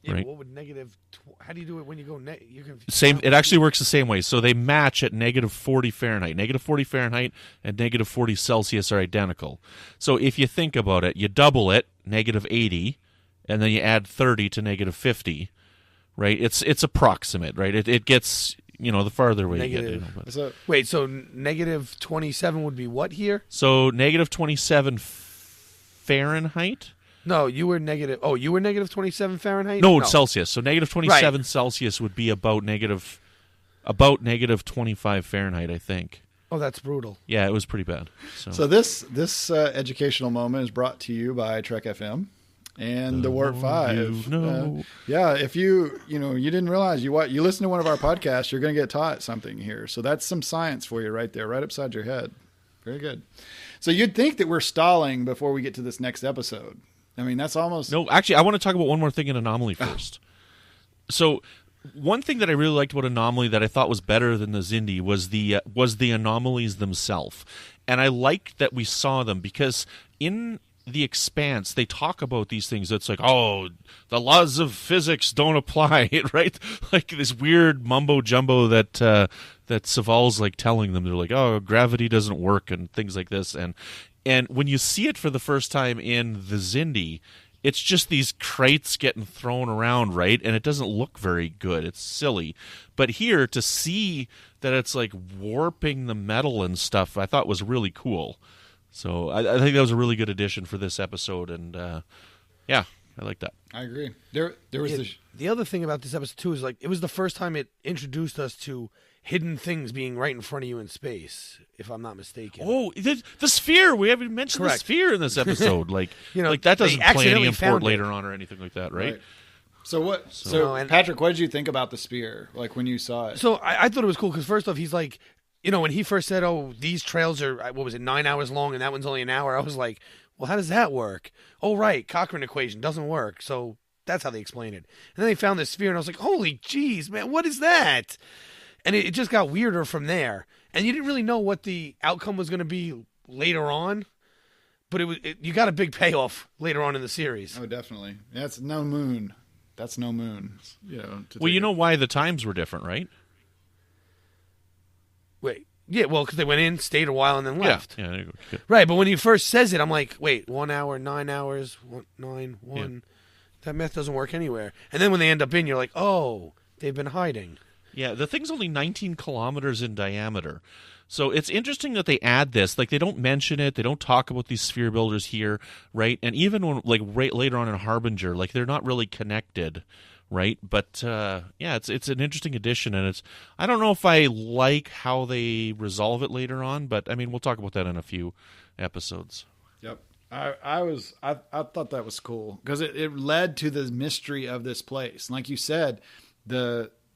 Yeah, right. but what would negative? How do you do it when you go you can Same. It actually works the same way. So they match at negative 40 Fahrenheit. Negative 40 Fahrenheit and negative 40 Celsius are identical. So if you think about it, you double it, negative 80, and then you add 30 to negative 50. Right. It's approximate. Right. It gets, the farther away Negative. you get. So, Wait, so negative 27 would be what here? So negative 27 Fahrenheit. No, you were negative. Oh, you were negative 27 Fahrenheit. No, it's Celsius. So negative 27 Right. Celsius would be about negative 25 Fahrenheit, I think. Oh, that's brutal. Yeah, it was pretty bad. so this educational moment is brought to you by Trek FM and the Warp 5. Yeah, if you didn't realize you listen to one of our podcasts, you're going to get taught something here. So that's some science for you right there, right upside your head. Very good. So you'd think that we're stalling before we get to this next episode. I mean, that's almost... No, actually, I want to talk about one more thing in Anomaly first. So, one thing that I really liked about Anomaly that I thought was better than the Xindi was the anomalies themselves. And I liked that we saw them because in The Expanse, they talk about these things. It's like, oh, the laws of physics don't apply, right? Like this weird mumbo-jumbo that Saval's like telling them. They're like, oh, gravity doesn't work and things like this. And when you see it for the first time in the Xindi, it's just these crates getting thrown around, right? And it doesn't look very good. It's silly. But here, to see that it's like warping the metal and stuff, I thought was really cool. So I think that was a really good addition for this episode. And yeah, I like that. I agree. There was the other thing about this episode, too, is like it was the first time it introduced us to hidden things being right in front of you in space, if I'm not mistaken. Oh, the sphere! We haven't mentioned Correct. the sphere in this episode. Like, like that doesn't they play any accidentally import found it. later on or anything like that, right? So what? No, and- Patrick, what did you think about the spear? Like when you saw it? So I thought it was cool because first off, he's like, when he first said, "Oh, these trails are 9 hours long and that one's only an hour," I was like, "Well, how does that work?" Oh, right, Cochrane equation doesn't work, so that's how they explain it. And then they found this sphere, and I was like, "Holy jeez, man, what is that?" And it just got weirder from there. And you didn't really know what the outcome was going to be later on, but you got a big payoff later on in the series. Oh, definitely. That's no moon. That's no moon. Well, you know why the times were different, right? Wait, yeah, well, because they went in, stayed a while, and then left. Yeah, there you go. Good. Right, but when he first says it, I'm like, wait, 1 hour, 9 hours, 1. Yeah. That math doesn't work anywhere. And then when they end up in, you're like, oh, they've been hiding. Yeah, the thing's only 19 kilometers in diameter. So it's interesting that they add this. Like, they don't mention it. They don't talk about these sphere builders here, right? And even when, like, right later on in Harbinger, like, they're not really connected, right? But, yeah, it's an interesting addition. And I don't know if I like how they resolve it later on, but, I mean, we'll talk about that in a few episodes. Yep. I thought that was cool because it led to the mystery of this place. And like you said,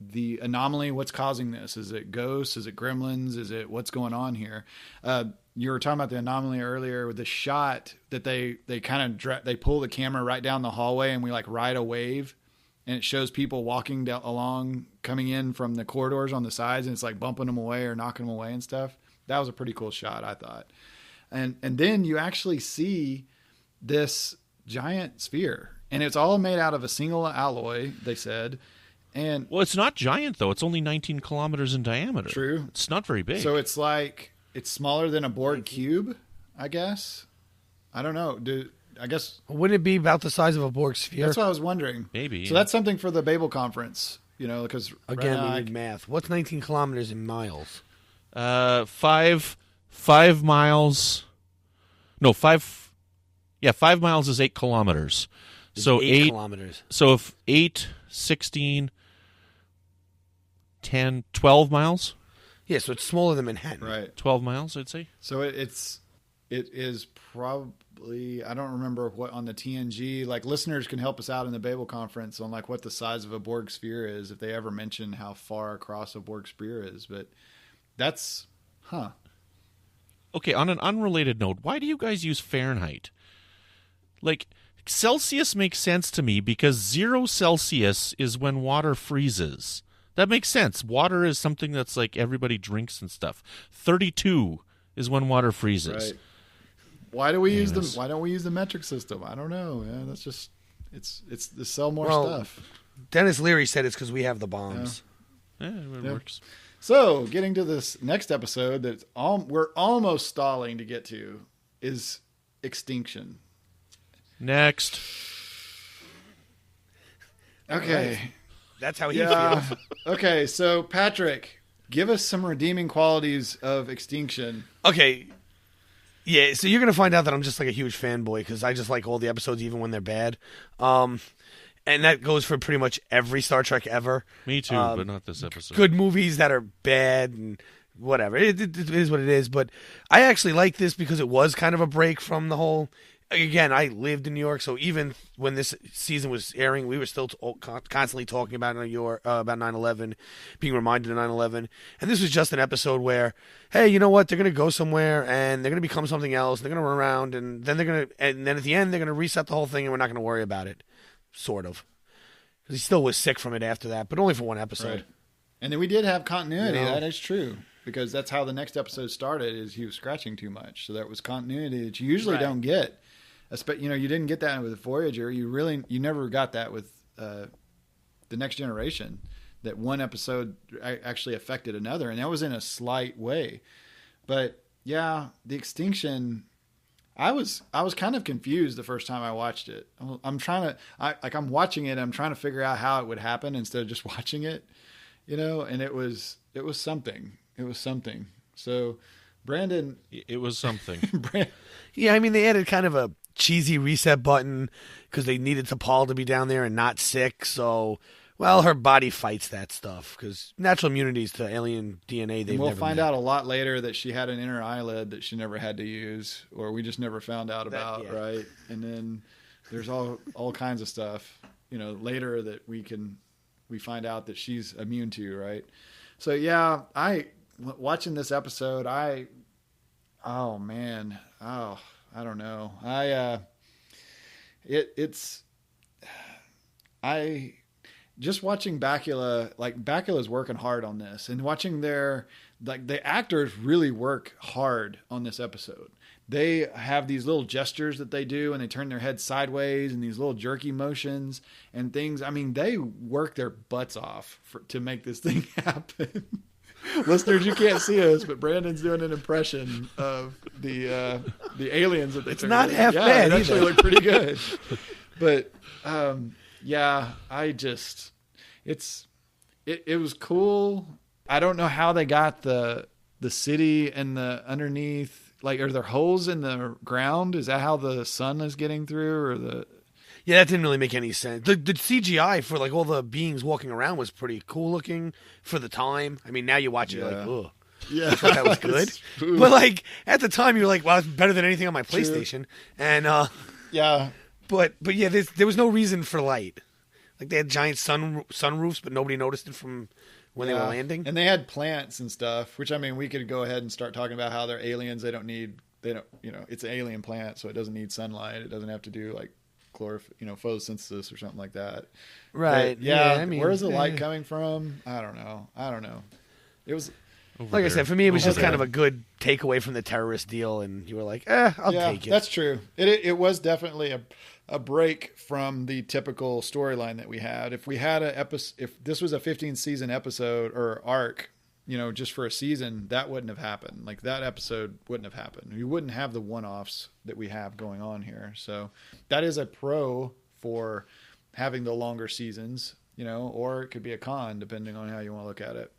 the anomaly, what's causing this? Is it ghosts? Is it gremlins? Is it what's going on here? You were talking about the anomaly earlier with the shot that they kind of they pull the camera right down the hallway and we like ride a wave and it shows people walking down along, coming in from the corridors on the sides and it's like bumping them away or knocking them away and stuff. That was a pretty cool shot, I thought. And then you actually see this giant sphere and it's all made out of a single alloy, they said. And well, it's not giant, though. It's only 19 kilometers in diameter. True. It's not very big. So it's like, it's smaller than a Borg cube, I guess. I don't know. I guess. Wouldn't it be about the size of a Borg sphere? That's what I was wondering. Maybe. So that's something for the Babel conference, because Again, we need math. What's 19 kilometers in miles? 5 miles. No, 5. Yeah, 5 miles is 8 kilometers. So 8 kilometers. So if 8, 16, 10, 12 miles? Yeah, so it's smaller than Manhattan. Right. 12 miles, I'd say. So it's it is probably, I don't remember what on the TNG, like listeners can help us out in the Babel conference on like what the size of a Borg sphere is, if they ever mention how far across a Borg sphere is. But that's, Okay, on an unrelated note, why do you guys use Fahrenheit? Like, Celsius makes sense to me because 0 Celsius is when water freezes. That makes sense. Water is something that's like everybody drinks and stuff. 32 is when water freezes. right. Why do we use the? Why don't we use the metric system? I don't know. Yeah, that's just it's to sell more stuff. Dennis Leary said it's because we have the bombs. Yeah, it works. So, getting to this next episode that we're almost stalling to get to is Extinction. Next. Okay. That's how he feels. Okay, so Patrick, give us some redeeming qualities of Extinction. Okay. Yeah, so you're going to find out that I'm just like a huge fanboy because I just like all the episodes even when they're bad. And that goes for pretty much every Star Trek ever. Me too, but not this episode. Good movies that are bad and whatever. It is what it is. But I actually like this because it was kind of a break from the whole... Again, I lived in New York, so even when this season was airing, we were still constantly talking about New York, about 9/11, being reminded of 9/11. And this was just an episode where, hey, you know what? They're going to go somewhere, and they're going to become something else. They're going to run around, and then at the end, they're going to reset the whole thing, and we're not going to worry about it, sort of. Because he still was sick from it after that, but only for one episode. Right. And then we did have continuity. You know? That is true. Because that's how the next episode started, is he was scratching too much. So that was continuity that you usually don't get. You know, you didn't get that with Voyager. You never got that with the Next Generation. That one episode actually affected another, and that was in a slight way. But yeah, the Extinction. I was kind of confused the first time I watched it. I'm watching it. I'm trying to figure out how it would happen instead of just watching it. You know, and it was something. It was something. So, Brandon, it was something. Yeah, I mean, they added kind of a cheesy reset button because they needed T'Pol to be down there and not sick. So, well, her body fights that stuff because natural immunities to alien DNA. We'll find out a lot later that she had an inner eyelid that she never had to use, or we just never found out about, right? And then there's all kinds of stuff, you know, later that we find out that she's immune to, right? So yeah, watching this episode, I don't know. Just watching Bakula, like Bakula's working hard on this, and watching the actors really work hard on this episode. They have these little gestures that they do, and they turn their head sideways, and these little jerky motions and things. I mean, they work their butts off to make this thing happen. Listeners, you can't see us, but Brandon's doing an impression of the aliens that they. It's not half bad. It actually looked pretty good. But yeah, it was cool. I don't know how they got the city and the underneath. Like, are there holes in the ground? Is that how the sun is getting through, or the? Yeah, that didn't really make any sense. The CGI for like all the beings walking around was pretty cool looking for the time. I mean, now you watch it, you're like, ugh. Yeah, I thought that was good. But like at the time, you're like, well, it's better than anything on my PlayStation. And yeah, but yeah, there was no reason for light. Like they had giant sunroofs, but nobody noticed it from when they were landing. And they had plants and stuff, which I mean, we could go ahead and start talking about how they're aliens. They don't, you know, it's an alien plant, so it doesn't need sunlight. It doesn't have to do like photosynthesis or something like that. Right. But, yeah. I mean, where's the light coming from? I don't know. It was like I said, for me, it was just kind of a good takeaway from the terrorist deal, and you were like, I'll take it. That's true. It was definitely a break from the typical storyline that we had. If we had if this was a 15 season episode or arc, you know, just for a season, that wouldn't have happened. Like that episode wouldn't have happened. We wouldn't have the one-offs that we have going on here. So that is a pro for having the longer seasons, you know, or it could be a con depending on how you want to look at it.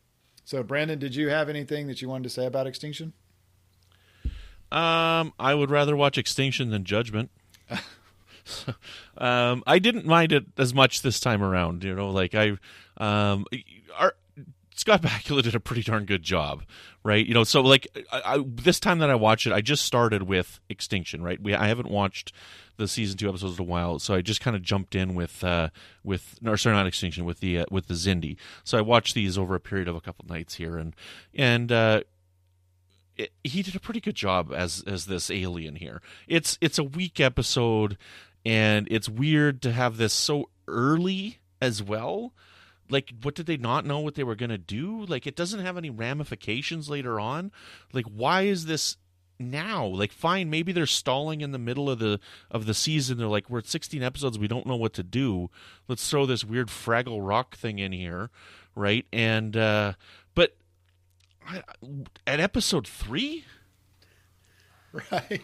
So Brandon, did you have anything that you wanted to say about Extinction? I would rather watch Extinction than Judgment. I didn't mind it as much this time around, you know, like Scott Bakula did a pretty darn good job, right? You know, so like this time that I watched it, I just started with Extinction, right? I haven't watched the season 2 episodes in a while, so I just kind of jumped in with not Extinction, with the Zindi. So I watched these over a period of a couple nights here, and he did a pretty good job as this alien here. It's a weak episode, and it's weird to have this so early as well. Like, what did they not know what they were going to do? Like, it doesn't have any ramifications later on. Like, why is this now? Like, fine, maybe they're stalling in the middle of the season. They're like, we're at 16 episodes, we don't know what to do. Let's throw this weird Fraggle Rock thing in here, right? And but at episode 3, Right.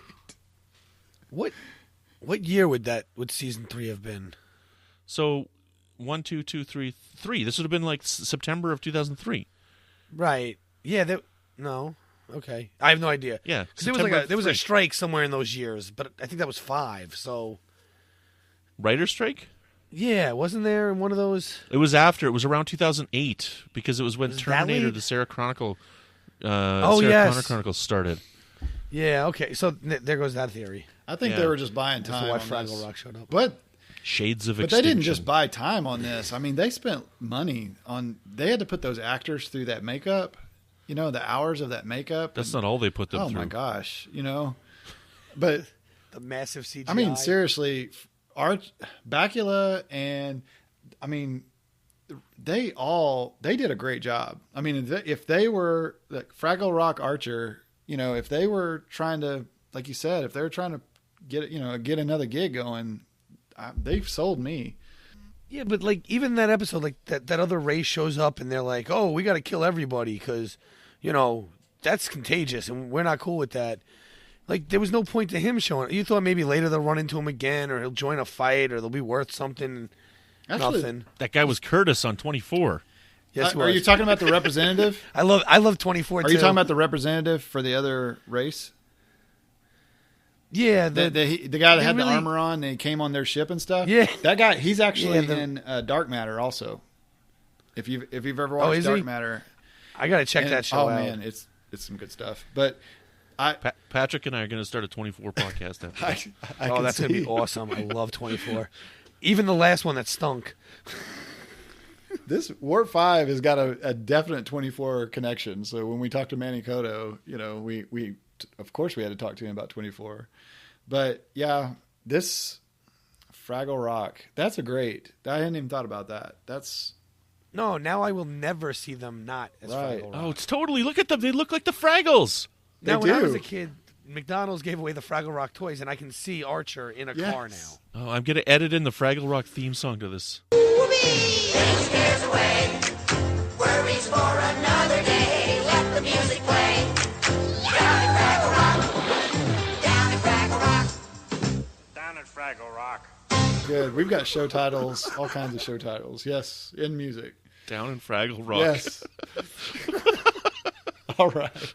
What year would season 3 have been? so 1, 2, 2, 3, 3. This would have been like September of 2003. Right. Yeah. No. Okay. I have no idea. Yeah, Because there was a strike somewhere in those years, but I think that was 5. So. Writer strike? Yeah, wasn't there in one of those? It was after. It was around 2008 because it was when Was that Terminator: late? The Sarah Chronicle. Oh, Sarah yes. Connor Chronicles started. Yeah. Okay. So there goes that theory. I think Yeah. they were just buying That's time why on Fraggle this. Rock showed up. But Shades of they Extinction. didn't just buy time on this. I mean, they spent money on. They had to put those actors through that makeup. You know, the hours of that makeup. That's not all they put them Oh through. my gosh! You know, but The massive CGI. I mean, seriously, Bakula and I mean, they did a great job. I mean, if they were like Fraggle Rock Archer, you know, if they were trying to, like you said, if they were trying to get another gig going, they've sold me. Yeah, but like even that episode, like that other race shows up and they're like, "Oh, we got to kill everybody because, you know, that's contagious and we're not cool with that." Like there was no point to him showing. You thought maybe later they'll run into him again, or he'll join a fight, or they'll be worth something. Actually, Nothing. That guy was Curtis on 24. Yes, he are was. you talking about the representative? I love 24. Are you talking about the representative for the other race? Yeah, The guy that they had really- the armor on and he came on their ship and stuff? Yeah. That guy, he's actually Yeah, in Dark Matter also. If you've ever Oh, watched is Dark he? Matter. I gotta check And- that show oh, out. man, it's some good stuff. But Patrick and I are going to start a 24 podcast after this. I Oh, can that's gonna be see- awesome. I love 24. Even the last one that stunk. This Warp 5 has got a definite 24 connection. So when we talked to Manny Cotto, you know, we of course we had to talk to him about 24. But yeah, this Fraggle Rock, that's a great. I hadn't even thought about that. That's No, now I will never see them not as Right. Fraggle Rock. Oh, it's totally. Look at them. They look like the Fraggles. Now, They when I was do. a kid, McDonald's gave away the Fraggle Rock toys, and I can see Archer in a Yes. car now. Oh, I'm going to edit in the Fraggle Rock theme song to this. Scares away. Worries for another day. Let the music play. Down in Fraggle Rock. Down in Fraggle Rock. Down at Fraggle Rock. good. We've got show titles, all kinds of show titles. Yes, in music. Down in Fraggle Rock. Yes. All right.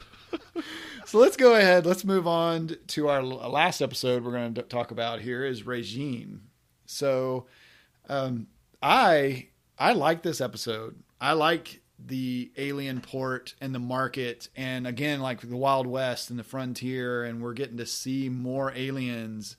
So let's go ahead. Let's move on to our last episode we're going to talk about here is Regime. So I like this episode. I like the alien port and the market and, again, like the Wild West and the frontier, and we're getting to see more aliens,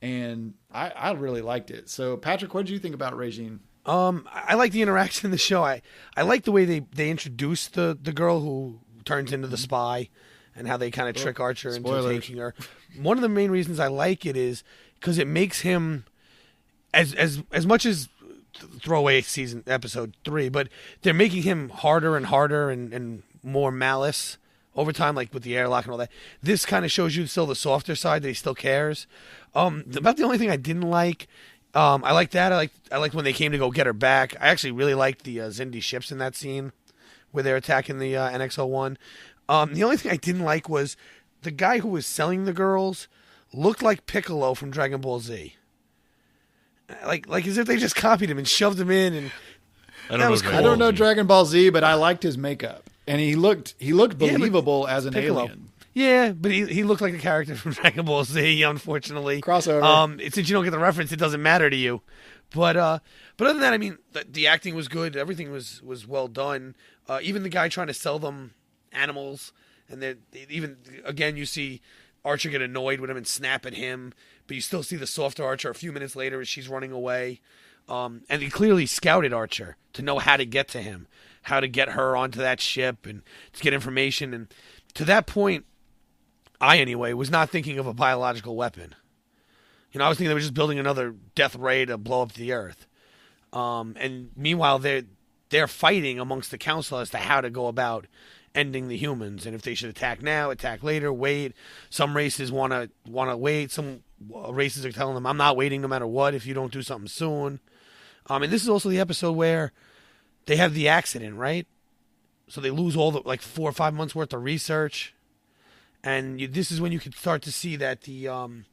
and I really liked it. So, Patrick, what did you think about Regime? I like the interaction in the show. I like the way they introduced the girl who turns into the spy and how they kind of trick Archer into spoilers. taking her. One of the main reasons I like it is because it makes him as much as throwaway season episode 3, but they're making him harder and harder and more malice over time, like with the airlock and all that. This kind of shows you still the softer side that he still cares. About the only thing I didn't like. I like that. I liked when they came to go get her back. I actually really liked the Zindi ships in that scene where they're attacking the NX-01. The only thing I didn't like was the guy who was selling the girls looked like Piccolo from Dragon Ball Z. Like as if they just copied him and shoved him in. And that was cool. I don't know Dragon Ball Z, but I liked his makeup, and he looked but believable as an Piccolo. alien. Yeah, but he looked like a character from Dragon Ball Z, unfortunately. Crossover. Since you don't get the reference, it doesn't matter to you. But other than that, I mean, the acting was good. Everything was well done. Even the guy trying to sell them animals, and even again you see Archer get annoyed with him and snap at him, but you still see the softer Archer a few minutes later as she's running away. And he clearly scouted Archer to know how to get to him, how to get her onto that ship and to get information. And to that point, I anyway was not thinking of a biological weapon. You know, I was thinking they were just building another death ray to blow up the Earth. And meanwhile, they're fighting amongst the council as to how to go about ending the humans, and if they should attack now, attack later, wait. Some races want to wait. Some races are telling them, "I'm not waiting no matter what if you don't do something soon." And this is also the episode where they have the accident, right? So they lose all the 4 or 5 months worth of research, and this is when you can start to see that the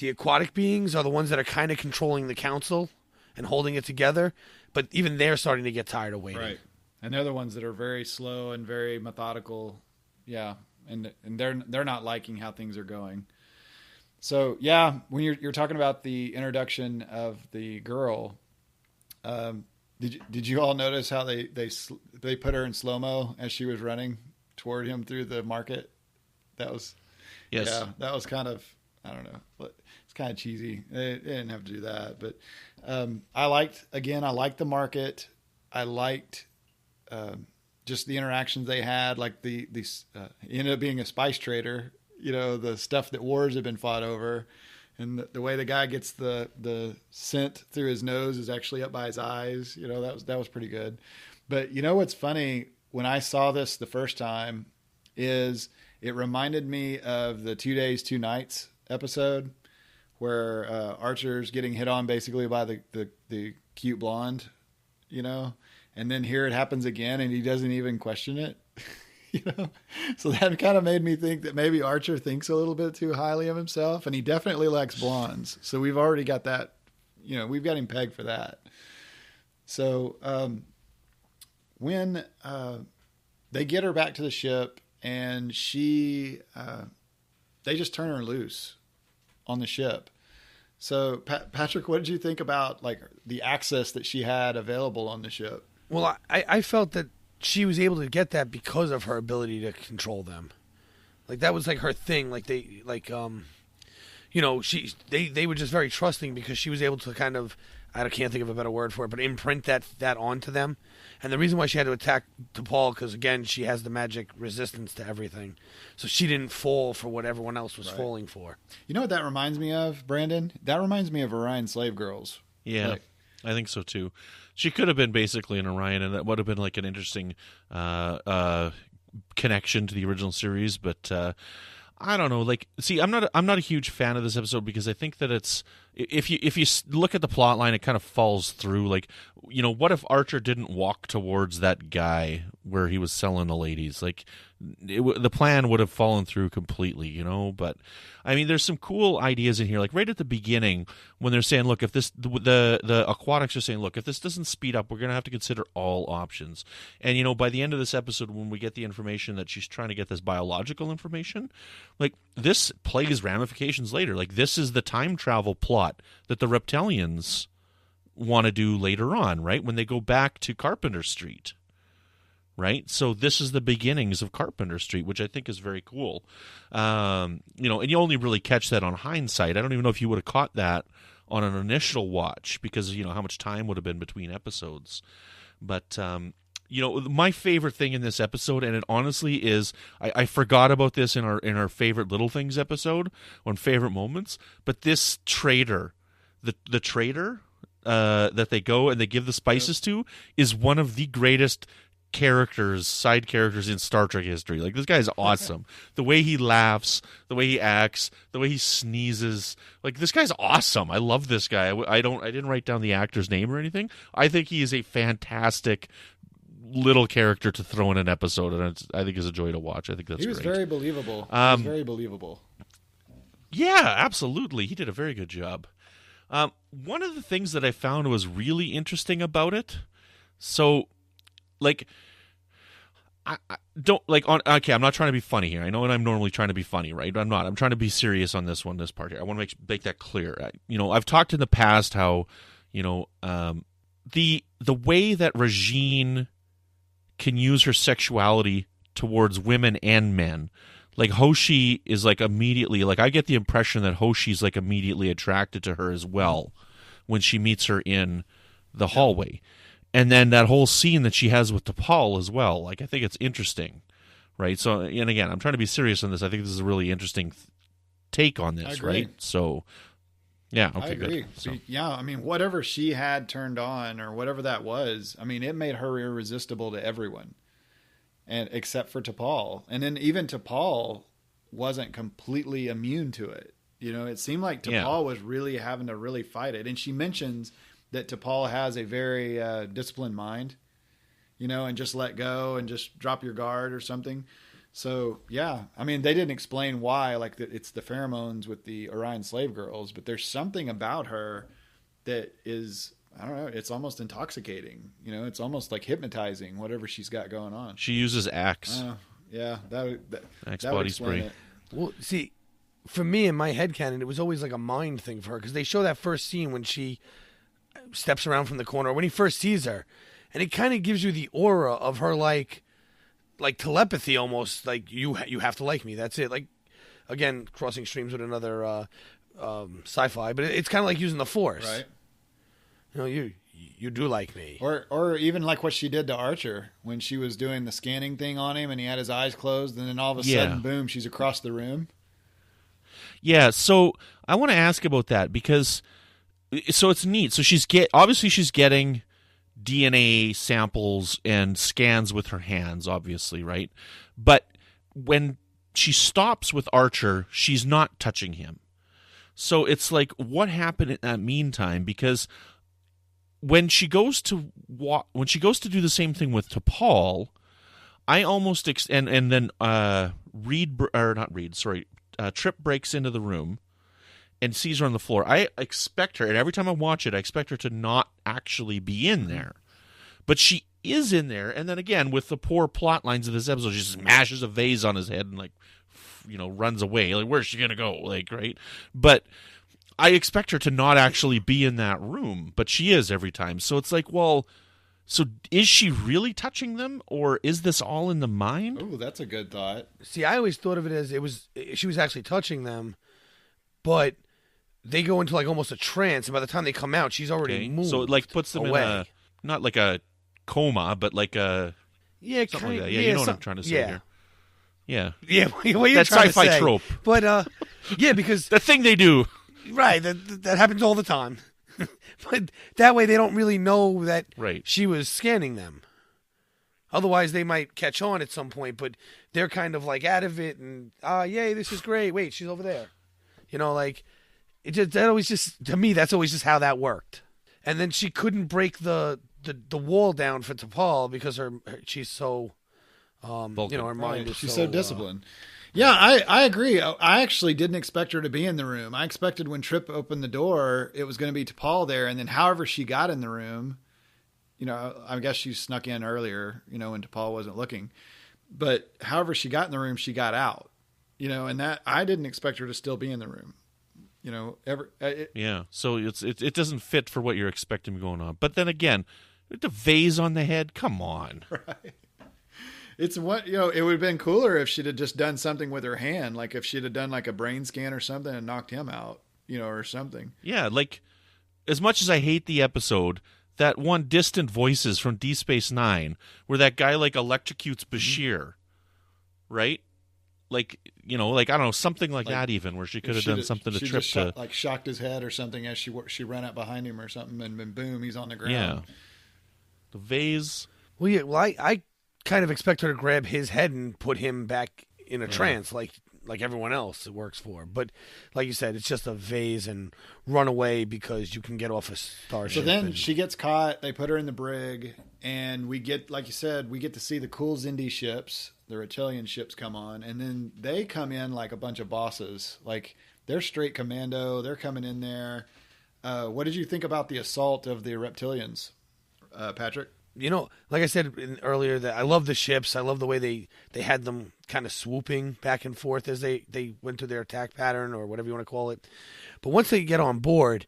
aquatic beings are the ones that are kind of controlling the council and holding it together, but even they're starting to get tired of waiting. Right. And they're the ones that are very slow and very methodical. Yeah. And they're not liking how things are going. So yeah, when you're talking about the introduction of the girl, did you all notice how they put her in slow-mo as she was running toward him through the market? That was, Yes. yeah, that was kind of, I don't know. It's kind of cheesy. They didn't have to do that, but I liked the market. I liked just the interactions they had, like the he ended up being a spice trader. You know, the stuff that wars have been fought over, and the way the guy gets the scent through his nose is actually up by his eyes. You know, that was pretty good. But you know what's funny, when I saw this the first time, is it reminded me of the 2 Days, 2 Nights episode where Archer's getting hit on basically by the cute blonde, you know, and then here it happens again and he doesn't even question it, you know. So that kind of made me think that maybe Archer thinks a little bit too highly of himself, and he definitely likes blondes. So we've already got that, you know, we've got him pegged for that. So when they get her back to the ship and they just turn her loose on the ship. So Patrick, what did you think about the access that she had available on the ship? Well, I felt that she was able to get that because of her ability to control them. That was her thing. They were just very trusting because she was able to kind of, I can't think of a better word for it, but imprint that onto them. And the reason why she had to attack T'Pol, because again, she has the magic resistance to everything. So she didn't fall for what everyone else was falling for. You know what that reminds me of, Brandon? That reminds me of Orion Slave Girls. Yeah, I think so too. She could have been basically an Orion, and that would have been an interesting connection to the original series. But I don't know. See, I'm not a huge fan of this episode because I think that it's, if you look at the plot line, it kind of falls through. What if Archer didn't walk towards that guy where he was selling the ladies? The plan would have fallen through completely, you know. But I mean, there's some cool ideas in here. Right at the beginning, when they're saying, "Look, if this the aquatics are saying, look, if this doesn't speed up, we're going to have to consider all options." And by the end of this episode, when we get the information that she's trying to get this biological information, this plays ramifications later. This is the time travel plot that the reptilians want to do later on, right? When they go back to Carpenter Street. Right, so this is the beginnings of Carpenter Street, which I think is very cool. And you only really catch that on hindsight. I don't even know if you would have caught that on an initial watch because how much time would have been between episodes. But my favorite thing in this episode, and it honestly is, I forgot about this in our favorite little things episode on favorite moments. But this trader, the trader that they go and they give the spices to, is one of the greatest side characters in Star Trek history. This guy's awesome. The way he laughs, the way he acts, the way he sneezes. This guy's awesome. I love this guy. I didn't write down the actor's name or anything. I think he is a fantastic little character to throw in an episode, and I think it's a joy to watch. I think that's great. He was very believable. He was very believable. Yeah, absolutely. He did a very good job. One of the things that I found was really interesting about it, I don't okay, I'm not trying to be funny here. I know, and I'm normally trying to be funny, right? I'm not. I'm trying to be serious on this part here. I want to make that clear. I've talked in the past how, You know, the way that Regine can use her sexuality towards women and men. Like Hoshi is like immediately, like I get the impression that Hoshi's like immediately attracted to her as well when she meets her in the hallway. And then that whole scene that she has with T'Pol as well. Like I think it's interesting, right? So, and again, I'm trying to be serious on this. I think this is a really interesting take on this, right? So, yeah, okay, I agree. good. So, Yeah, I mean, whatever she had turned on or whatever that was, I mean, it made her irresistible to everyone, and except for T'Pol. And then even T'Pol wasn't completely immune to it. You know, it seemed like T'Pol was really having to really fight it. And she mentions that T'Pol has a very disciplined mind, you know, and just let go and just drop your guard or something. So, yeah, I mean, they didn't explain why, like it's the pheromones with the Orion slave girls, but there's something about her that is, I don't know, it's almost intoxicating. You know, it's almost like hypnotizing, whatever she's got going on. she uses Axe. Yeah, that Axe would body explain spray. it. Well, see, for me in my headcanon, it was always like a mind thing for her because they show that first scene when she steps around from the corner when he first sees her, and it kind of gives you the aura of her like telepathy almost, like you have to like me, that's it. Like, again, crossing streams with another sci-fi, but it's kind of like using the Force, Right. You know, you do like me. Or even like what she did to Archer when she was doing the scanning thing on him and he had his eyes closed, and then all of a sudden, boom, she's across the room. Yeah, so I want to ask about that because so it's neat. So obviously she's getting DNA samples and scans with her hands, obviously, right? But when she stops with Archer, she's not touching him. So it's like, what happened in that meantime? Because when she goes to do the same thing with T'Pol, I almost and then Trip breaks into the room and sees her on the floor. I expect her, and every time I watch it, I expect her to not actually be in there. But she is in there, and then again, with the poor plot lines of this episode, she smashes a vase on his head and, like, you know, runs away. Like, where's she going to go? Like, right? But I expect her to not actually be in that room, but she is every time. So it's like, well, so is she really touching them, or is this all in the mind? Ooh, that's a good thought. See, I always thought of it as she was actually touching them, but they go into like almost a trance, and by the time they come out, she's already moved. So it like puts them away. in a, not like a coma, but like a something like that. Yeah, you know what I'm trying to say here. Yeah, yeah. What you're that trying sci-fi to say. trope. But yeah, because the thing they do. Right, that happens all the time. But that way, they don't really know that she was scanning them. Otherwise, they might catch on at some point, but they're kind of like out of it, and yay, this is great. Wait, she's over there. You know, like to me, that's always just how that worked. And then she couldn't break the wall down for T'Pol because she's so, her mind is she's so disciplined. Yeah, I agree. I actually didn't expect her to be in the room. I expected when Trip opened the door, it was going to be T'Pol there, and then however she got in the room, you know, I guess she snuck in earlier, you know, when T'Pol wasn't looking. But however she got in the room, she got out, you know, and that I didn't expect her to still be in the room. You know, yeah. So it doesn't fit for what you're expecting going on. But then again, the vase on the head, come on. Right. It's what, you know, it would have been cooler if she'd have just done something with her hand, like if she'd have done like a brain scan or something and knocked him out, you know, or something. Yeah, like as much as I hate the episode, that one Distant Voices from D Space Nine, where that guy like electrocutes Bashir, right? Like, you know, like I don't know, something like that even, where she could have done something to Trip to like shocked his head or something as she ran out behind him or something, and then boom, he's on the ground. Yeah, the vase. Well, yeah, well, I kind of expect her to grab his head and put him back in a trance, like everyone else it works for. But like you said, it's just a vase and run away because you can get off a starship. So then she gets caught. They put her in the brig, and we get, like you said, we get to see the cool Xindi ships, the reptilian ships come on, and then they come in like a bunch of bosses. Like they're straight commando. They're coming in there. What did you think about the assault of the reptilians, Patrick? You know, like I said earlier, that I love the ships. I love the way they had them kind of swooping back and forth as they went through their attack pattern or whatever you want to call it. But once they get on board,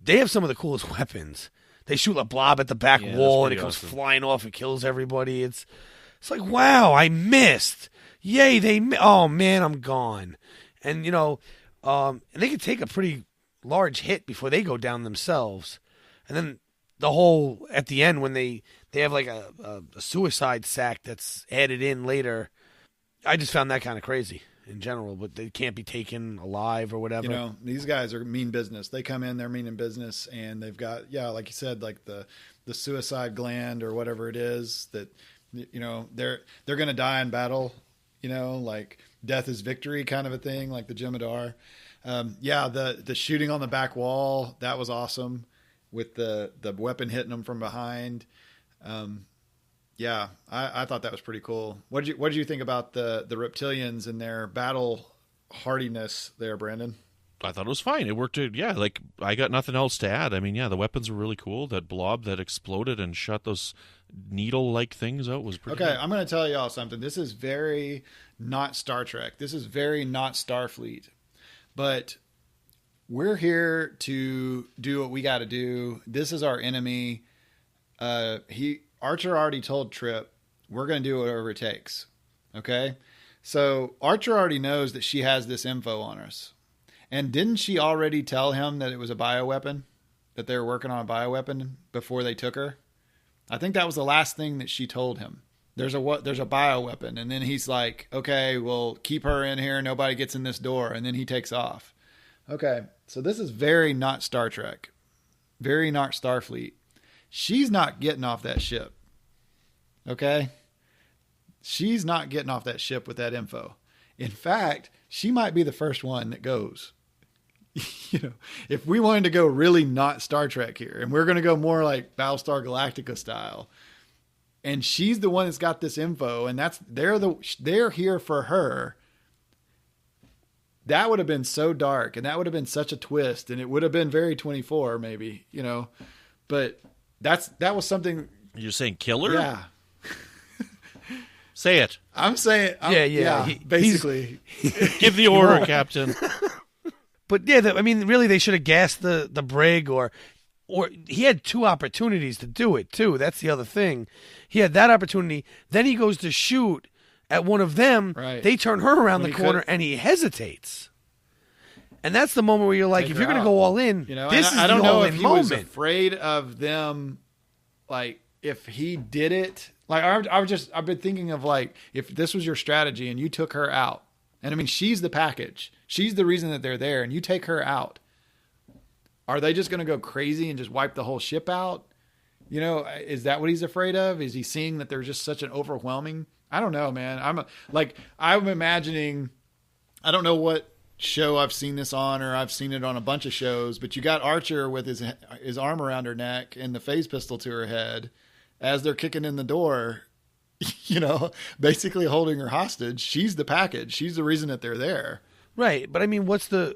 they have some of the coolest weapons. They shoot a blob at the back Yeah, wall, that's and it pretty comes awesome. flying off and kills everybody. It's like, wow, I missed. Yay, oh, man, I'm gone. And, and they can take a pretty large hit before they go down themselves. And then the whole, at the end, when they have like a suicide sack that's added in later, I just found that kind of crazy in general, but they can't be taken alive or whatever. These guys are mean business. They come in, they're mean in business, and they've got, like you said, like the suicide gland or whatever it is that, they're going to die in battle, like death is victory kind of a thing, like the Jemadar. The shooting on the back wall, that was awesome with the weapon hitting them from behind. I thought that was pretty cool. What did you think about the reptilians and their battle hardiness there, Brandon? I thought it was fine. It worked. Like I got nothing else to add. I mean, the weapons were really cool. That blob that exploded and shot those needle-like things out was pretty. Okay, cool. I'm going to tell y'all something. This is very not Star Trek. This is very not Starfleet. But we're here to do what we got to do. This is our enemy. Archer already told Trip, we're going to do whatever it takes. Okay? So Archer already knows that she has this info on us. And didn't she already tell him that it was a bioweapon? That they were working on a bioweapon before they took her? I think that was the last thing that she told him. There's a bioweapon. And then he's like, okay, well, keep her in here. Nobody gets in this door. And then he takes off. Okay. So this is very not Star Trek. Very not Starfleet. She's not getting off that ship. Okay? She's not getting off that ship with that info. In fact, she might be the first one that goes. If we wanted to go really not Star Trek here, and we're going to go more like Battlestar Galactica style, and she's the one that's got this info, and they're here for her. That would have been so dark, and that would have been such a twist, and it would have been very 24 maybe, but that was something. You're saying killer? Yeah. Say it. I'm saying, basically. Give the order, Captain. But really, they should have gassed the brig, or he had two opportunities to do it too. That's the other thing. He had that opportunity. Then he goes to shoot at one of them. Right. They turn her around When the he corner, could- and he hesitates. And that's the moment where you're like, Take if her you're going to out. go all in, this is I don't the know all if in he was moment. afraid of them, like if he did it. Like I've been thinking of like if this was your strategy and you took her out, and I mean she's the package, she's the reason that they're there, and you take her out. Are they just going to go crazy and just wipe the whole ship out? Is that what he's afraid of? Is he seeing that there's just such an overwhelming? I don't know, man. I'm imagining. I don't know what show I've seen this on, or I've seen it on a bunch of shows, but you got Archer with his arm around her neck and the phase pistol to her head as they're kicking in the door, basically holding her hostage. She's the package. She's the reason that they're there. Right, but I mean, what's the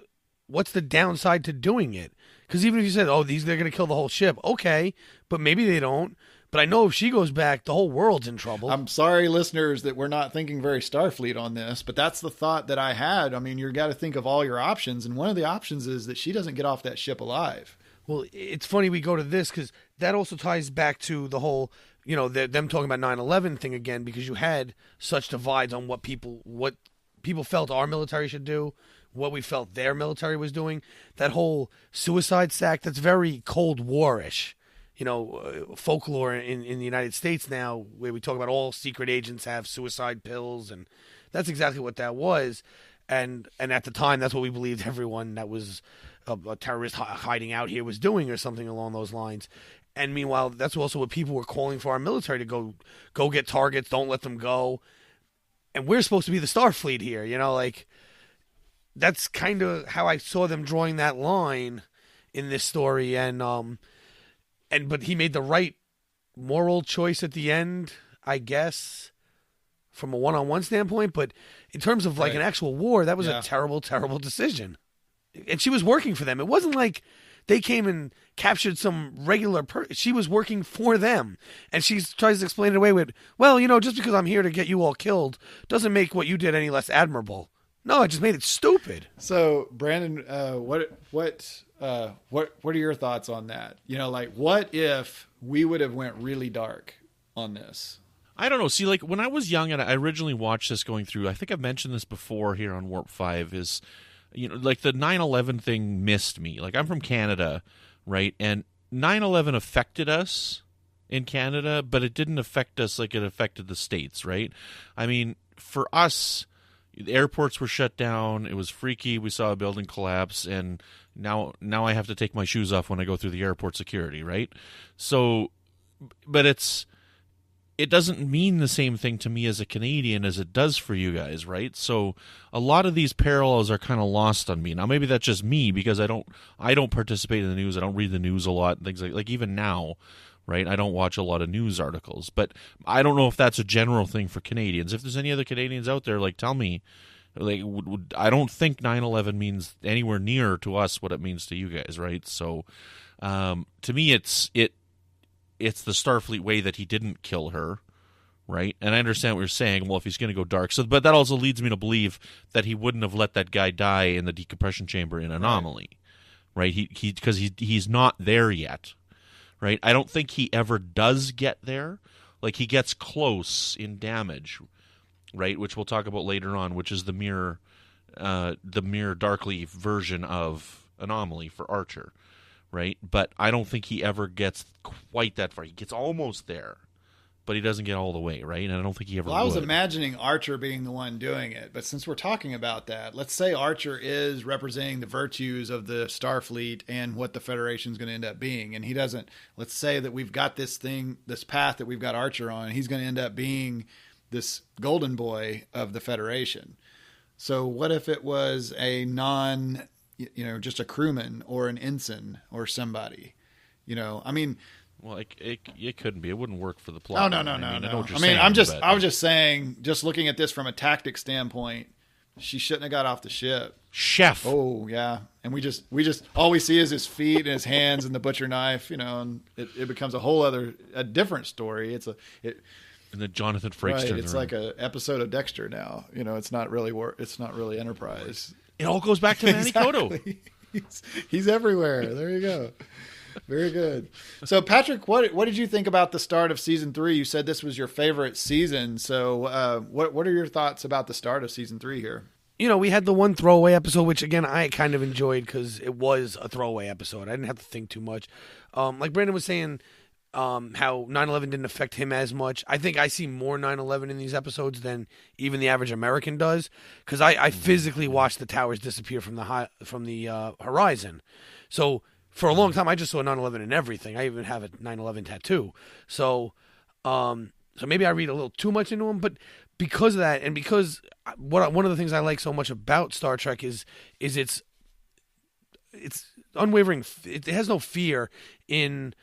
downside to doing it? Because even if you said, "Oh, they're going to kill the whole ship," okay, but maybe they don't. But I know if she goes back, the whole world's in trouble. I'm sorry, listeners, that we're not thinking very Starfleet on this, but that's the thought that I had. I mean, you got to think of all your options, and one of the options is that she doesn't get off that ship alive. Well, it's funny we go to this because that also ties back to the whole, them talking about 9/11 thing again, because you had such divides on what people felt our military should do, what we felt their military was doing. That whole suicide sack, that's very Cold War-ish. Folklore in the United States now, where we talk about all secret agents have suicide pills, and that's exactly what that was. And at the time, that's what we believed everyone that was a terrorist hiding out here was doing, or something along those lines. And meanwhile, that's also what people were calling for our military to go get targets, don't let them go. And we're supposed to be the Starfleet here, that's kind of how I saw them drawing that line in this story. But he made the right moral choice at the end, I guess, from a one-on-one standpoint. But in terms of like an actual war, that was a terrible, terrible decision. And she was working for them. It wasn't like they came and captured some regular person. She was working for them. And she tries to explain it away with, well, just because I'm here to get you all killed doesn't make what you did any less admirable. No, it just made it stupid. So, Brandon, what what are your thoughts on that? You know, like what if we would have went really dark on this? I don't know. See, like when I was young and I originally watched this going through, I think I've mentioned this before here on Warp 5 is, you know, like the 9/11 thing missed me. Like I'm from Canada, right? And 9/11 affected us in Canada, but it didn't affect us like it affected the States, right? I mean, for us, the airports were shut down. It was freaky. We saw a building collapse, and now I have to take my shoes off when I go through the airport security, right? So, but it doesn't mean the same thing to me as a Canadian as it does for you guys, right? So a lot of these parallels are kind of lost on me. Now maybe that's just me because I don't participate in the news. I don't read the news a lot, things like even now, right? I don't watch a lot of news articles. But I don't know if that's a general thing for Canadians. If there's any other Canadians out there, like tell me. Like I don't think 9/11 means anywhere near to us what it means to you guys, right? So to me it's the Starfleet way that he didn't kill her, right? And I understand what you're saying. Well, if he's going to go dark, but that also leads me to believe that he wouldn't have let that guy die in the decompression chamber in Anomaly, right? Because he's not there yet, right? I don't think he ever does get there. Like he gets close in Damage, right? Which we'll talk about later on, which is the mirror Darkleaf version of Anomaly for Archer. Right, but I don't think he ever gets quite that far. He gets almost there, but he doesn't get all the way, right? And I don't think he ever Well, I was would. imagining Archer being the one doing it, but since we're talking about that, let's say Archer is representing the virtues of the Starfleet and what the Federation is going to end up being, and he doesn't. Let's say that we've got this path that we've got Archer on, and he's going to end up being this golden boy of the Federation. So what if it was a just a crewman or an ensign or somebody, I mean, well, it couldn't be. It wouldn't work for the plot. No. I know what you're I mean, saying, I was just saying, just looking at this from a tactic standpoint, she shouldn't have got off the ship. Chef. Oh yeah. And we just all we see is his feet and his hands and the butcher knife, and it becomes a different story. And the Jonathan Frakes. Right. It's like a episode of Dexter now. It's not really Enterprise. It all goes back to Manny Koto. He's everywhere. There you go. Very good. So, Patrick, what did you think about the start of season 3? You said this was your favorite season. So, what are your thoughts about the start of season 3 here? We had the one throwaway episode, which again I kind of enjoyed because it was a throwaway episode. I didn't have to think too much. Like Brandon was saying, how 9/11 didn't affect him as much. I think I see more 9/11 in these episodes than even the average American does, because I physically watched the towers disappear from the horizon. So for a long time, I just saw 9/11 in everything. I even have a 9/11 tattoo. So maybe I read a little too much into them, but because of that, and because one of the things I like so much about Star Trek is it's unwavering. It has no fear in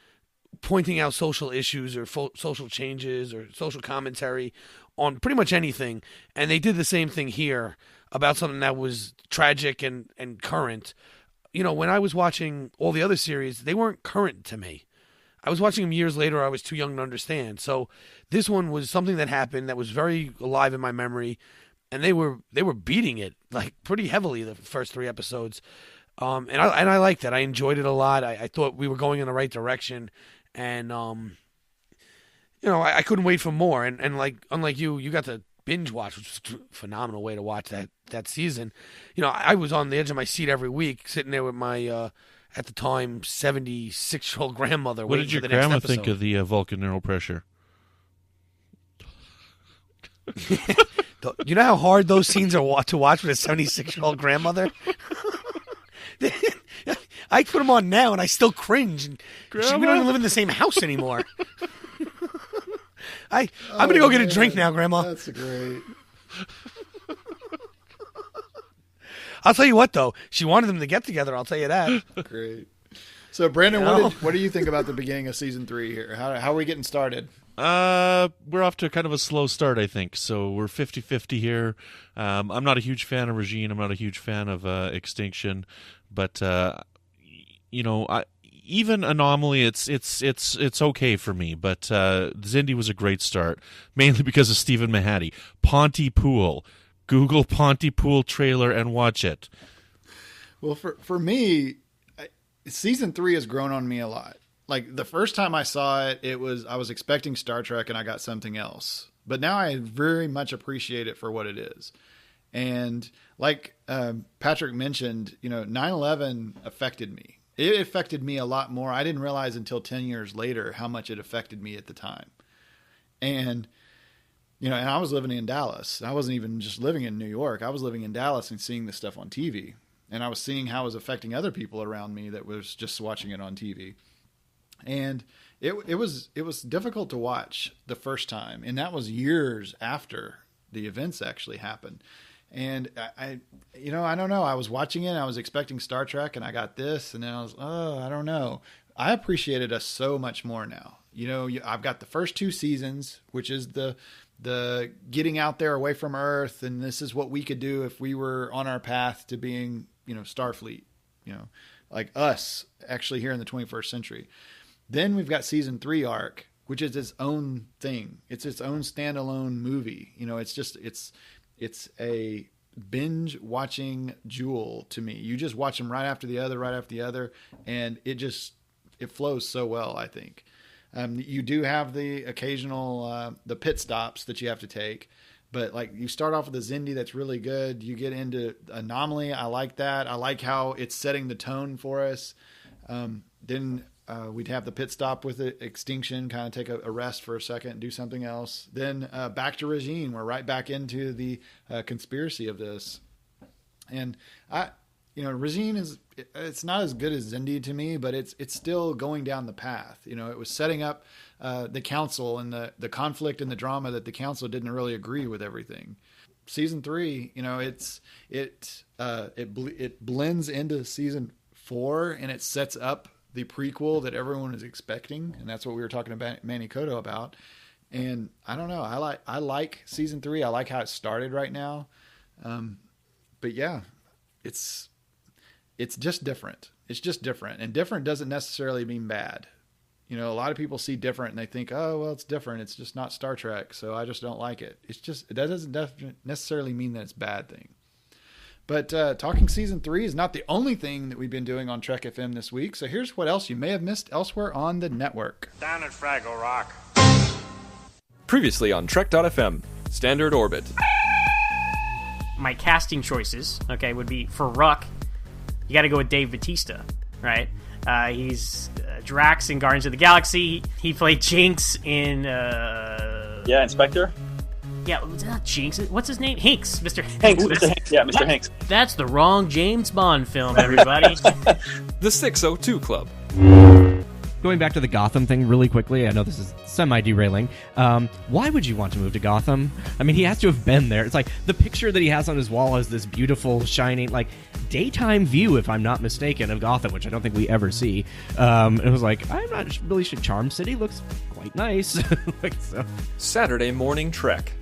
pointing out social issues or social changes or social commentary on pretty much anything. And they did the same thing here about something that was tragic and current. When I was watching all the other series, they weren't current to me. I was watching them years later. I was too young to understand. So this one was something that happened that was very alive in my memory. And they were beating it like pretty heavily the first 3 episodes. And I liked it. I enjoyed it a lot. I thought we were going in the right direction. And, I couldn't wait for more. And like, unlike you got to binge watch, which was a phenomenal way to watch that season. I was on the edge of my seat every week, sitting there with my, at the time, 76-year-old grandmother. What did your grandma think of the Vulcan neural pressure? You know how hard those scenes are to watch with a 76-year-old grandmother? I put them on now, and I still cringe. And we don't even live in the same house anymore. I'm going to go get a drink now, Grandma. That's great. I'll tell you what, though. She wanted them to get together, I'll tell you that. Great. So, Brandon, what do you think about the beginning of season 3 here? How are we getting started? We're off to kind of a slow start, I think. So we're 50-50 here. I'm not a huge fan of Regine. I'm not a huge fan of Extinction. But even Anomaly, it's okay for me. But Xindi was a great start, mainly because of Stephen Mahati. Pontypool. Google Pontypool trailer and watch it. Well, for me, season 3 has grown on me a lot. Like the first time I saw it, I was expecting Star Trek and I got something else. But now I very much appreciate it for what it is. And like Patrick mentioned, 9/11 affected me. It affected me a lot more. I didn't realize until 10 years later how much it affected me at the time. And, and I was living in Dallas. I wasn't even just living in New York. I was living in Dallas and seeing this stuff on TV. And I was seeing how it was affecting other people around me that was just watching it on TV. And it was difficult to watch the first time. And that was years after the events actually happened. And I don't know. I was watching it. I was expecting Star Trek, and I got this, and then I was, I don't know. I appreciated us so much more now. I've got the first 2 seasons, which is the getting out there away from Earth, and this is what we could do if we were on our path to being, Starfleet. Like us actually here in the 21st century. Then we've got season 3 arc, which is its own thing. It's its own standalone movie. It's a binge watching jewel to me. You just watch them right after the other, and it flows so well, I think. You do have the occasional the pit stops that you have to take, but like you start off with a Xindi that's really good. You get into Anomaly. I like that. I like how it's setting the tone for us. Then we'd have the pit stop with it, Extinction, kind of take a rest for a second, do something else. Then back to Regime. We're right back into the conspiracy of this. And Regime it's not as good as Xindi to me, but it's still going down the path. It was setting up the council and the conflict and the drama that the council didn't really agree with everything. Season 3, it blends into season 4, and it sets up the prequel that everyone is expecting, and that's what we were talking about Manny Cotto about. And I don't know, I like season 3. I like how it started right now. But yeah, it's just different. It's just different, and different doesn't necessarily mean bad. A lot of people see different and they think, oh, well, it's different. It's just not Star Trek, so I just don't like it. That doesn't necessarily mean that it's a bad thing. But talking season 3 is not the only thing that we've been doing on Trek FM this week. So here's what else you may have missed elsewhere on the network. Down at Fraggle Rock. Previously on Trek.fm, Standard Orbit. My casting choices, would be for Ruck, you got to go with Dave Bautista, right? He's Drax in Guardians of the Galaxy. He played Jinx in... Inspector. Yeah, it's not Jinx. What's his name? Hanks. Mr. Hanks. Mr. Hanks. Yeah, Mr. Hanks. That's the wrong James Bond film, everybody. The 602 Club. Going back to the Gotham thing really quickly, I know this is semi-derailing. Why would you want to move to Gotham? I mean, he has to have been there. It's like the picture that he has on his wall is this beautiful, shining, like, daytime view, if I'm not mistaken, of Gotham, which I don't think we ever see. It was like, I'm not really sure. Charm City looks quite nice. So. Saturday Morning Trek.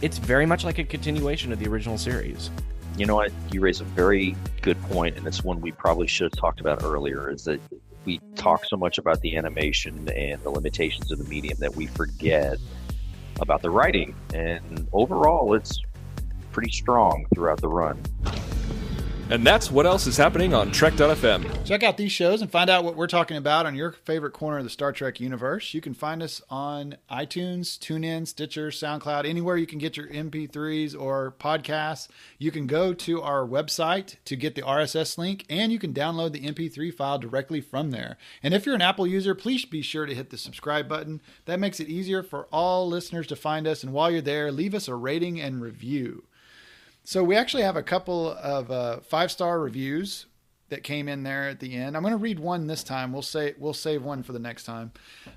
It's very much like a continuation of the original series. You know what? You raise a very good point, and it's one we probably should have talked about earlier, is that we talk so much about the animation and the limitations of the medium that we forget about the writing. And overall, it's pretty strong throughout the run. And that's what else is happening on Trek.fm. Check out these shows and find out what we're talking about on your favorite corner of the Star Trek universe. You can find us on iTunes, TuneIn, Stitcher, SoundCloud, anywhere you can get your MP3s or podcasts. You can go to our website to get the RSS link, and you can download the MP3 file directly from there. And if you're an Apple user, please be sure to hit the subscribe button. That makes it easier for all listeners to find us. And while you're there, leave us a rating and review. So we actually have a couple of 5-star reviews that came in there at the end. I'm going to read one this time. We'll save one for the next time.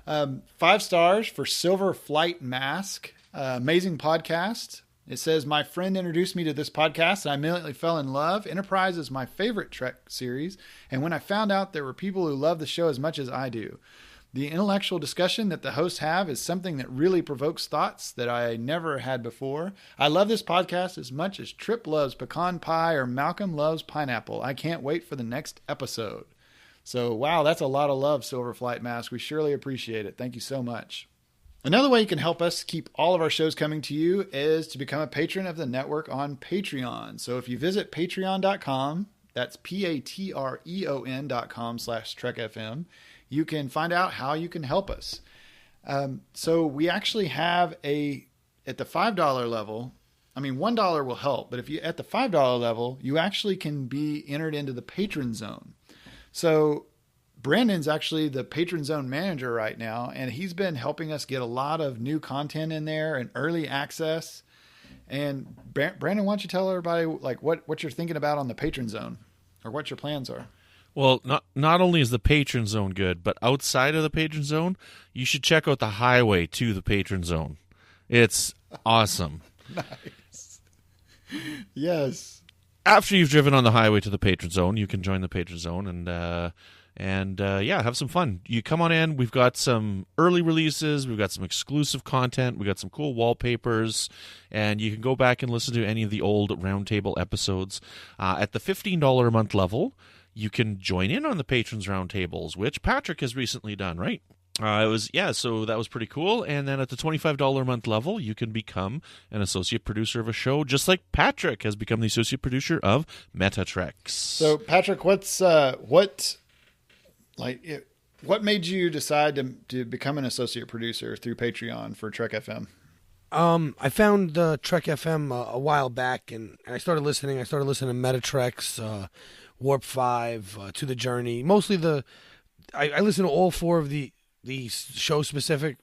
5 stars for Silver Flight Mask. Amazing podcast. It says, my friend introduced me to this podcast and I immediately fell in love. Enterprise is my favorite Trek series. And when I found out there were people who love the show as much as I do. The intellectual discussion that the hosts have is something that really provokes thoughts that I never had before. I love this podcast as much as Trip loves pecan pie or Malcolm loves pineapple. I can't wait for the next episode. So, wow, that's a lot of love, Silver Flight Mask. We surely appreciate it. Thank you so much. Another way you can help us keep all of our shows coming to you is to become a patron of the network on Patreon. So if you visit patreon.com, that's patreon.com/TrekFM, you can find out how you can help us. So we actually have at the $5 level, I mean, $1 will help, but if you at the $5 level, you actually can be entered into the patron zone. So Brandon's actually the patron zone manager right now, and he's been helping us get a lot of new content in there and early access. And Brandon, why don't you tell everybody like what you're thinking about on the patron zone, or what your plans are? Well, not only is the patron zone good, but outside of the patron zone, you should check out the highway to the patron zone. It's awesome. Nice. Yes. After you've driven on the highway to the patron zone, you can join the patron zone and have some fun. You come on in. We've got some early releases. We've got some exclusive content. We've got some cool wallpapers, and you can go back and listen to any of the old Roundtable episodes. At the $15 a month level, you can join in on the Patrons Roundtables, which Patrick has recently done, right? So that was pretty cool. And then at the $25 a month level, you can become an associate producer of a show, just like Patrick has become the associate producer of Metatrex. So, Patrick, what made you decide to become an associate producer through Patreon for Trek FM? I found Trek FM a while back, and I started listening. I started listening to Metatrex, Warp 5, To the Journey. Mostly I listen to all four of the show-specific,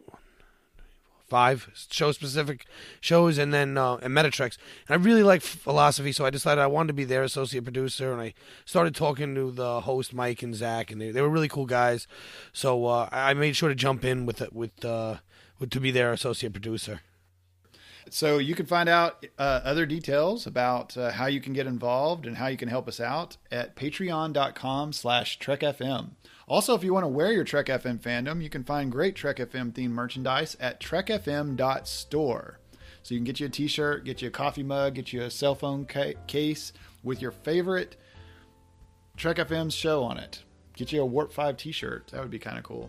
5 show-specific shows, and then and Metatrex. And I really like philosophy, so I decided I wanted to be their associate producer, and I started talking to the host, Mike and Zach, and they were really cool guys. So I made sure to jump in to be their associate producer. So you can find out other details about how you can get involved and how you can help us out at patreon.com/TrekFM. Also, if you want to wear your Trek FM fandom, you can find great Trek FM themed merchandise at trekfm.store. So you can get you a t-shirt, get you a coffee mug, get you a cell phone case with your favorite Trek FM's show on it. Get you a Warp 5 t-shirt. That would be kind of cool.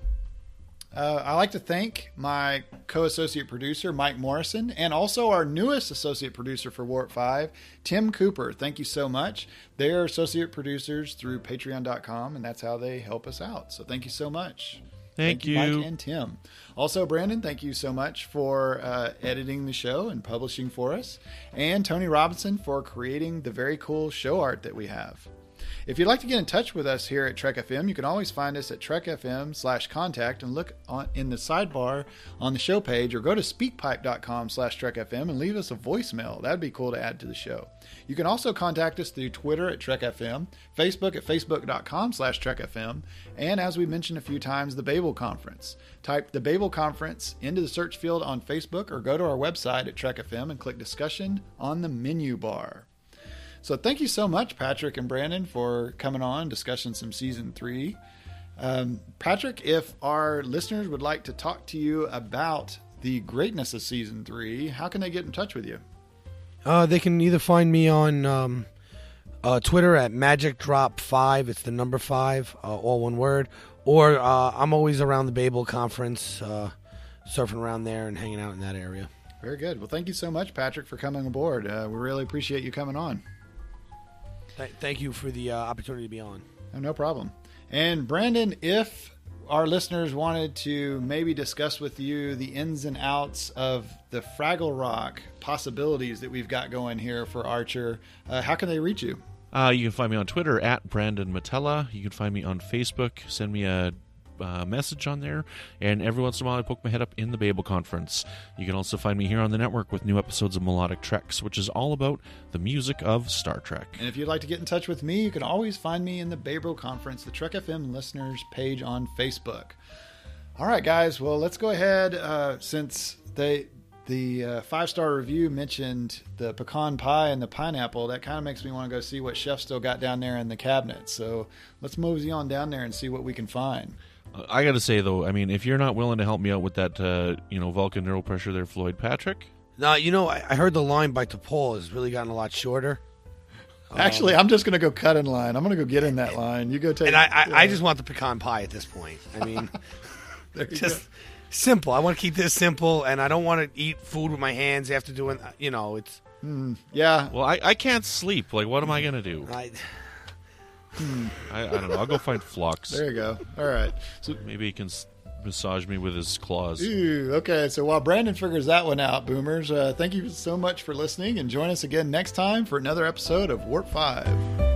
I'd like to thank my co-associate producer, Mike Morrison, and also our newest associate producer for Warp 5, Tim Cooper. Thank you so much. They are associate producers through patreon.com, and that's how they help us out. So thank you so much. Thank you, Mike and Tim. Also, Brandon, thank you so much for editing the show and publishing for us. And Tony Robinson for creating the very cool show art that we have. If you'd like to get in touch with us here at Trek FM, you can always find us at trekfm/contact and look in the sidebar on the show page, or go to speakpipe.com/trekfm and leave us a voicemail. That'd be cool to add to the show. You can also contact us through Twitter at TrekFM, Facebook at facebook.com/TrekFM, and as we mentioned a few times, the Babel Conference. Type the Babel Conference into the search field on Facebook, or go to our website at Trek FM and click discussion on the menu bar. So thank you so much, Patrick and Brandon, for coming on, discussing some Season 3. Patrick, if our listeners would like to talk to you about the greatness of Season 3, how can they get in touch with you? They can either find me on Twitter at MagicDrop5, it's the number 5, all one word, or I'm always around the Babel Conference, surfing around there and hanging out in that area. Very good. Well, thank you so much, Patrick, for coming aboard. We really appreciate you coming on. Thank you for the opportunity to be on. Oh, no problem. And Brandon, if our listeners wanted to maybe discuss with you the ins and outs of the Fraggle Rock possibilities that we've got going here for Archer, how can they reach you? You can find me on Twitter at Brandon Matella. You can find me on Facebook. Send me a message on there, and every once in a while I poke my head up in the Babel Conference. You can also find me here on the network with new episodes of Melodic Treks, which is all about the music of Star Trek. And if you'd like to get in touch with me, you can always find me in the Babel Conference, the Trek FM listeners page on Facebook. All right, guys, well, let's go ahead, since the 5-star review mentioned the pecan pie and the pineapple. That kind of makes me want to go see what Chef still got down there in the cabinet. So let's mosey on down there and see what we can find. I got to say, though, I mean, if you're not willing to help me out with that, Vulcan neural pressure there, Floyd Patrick. No, I heard the line by T'Pol has really gotten a lot shorter. Actually, I'm just going to go cut in line. I'm going to go get in that line. You go take. And I just want the pecan pie at this point. I mean, simple. I want to keep this simple, and I don't want to eat food with my hands after doing. It's. Yeah. Well, I can't sleep. Like, what am I gonna do? I don't know. I'll go find Phlox. There you go. All right. So Maybe he can massage me with his claws. Ooh, okay, so while Brandon figures that one out, Boomers, thank you so much for listening, and join us again next time for another episode of Warp 5.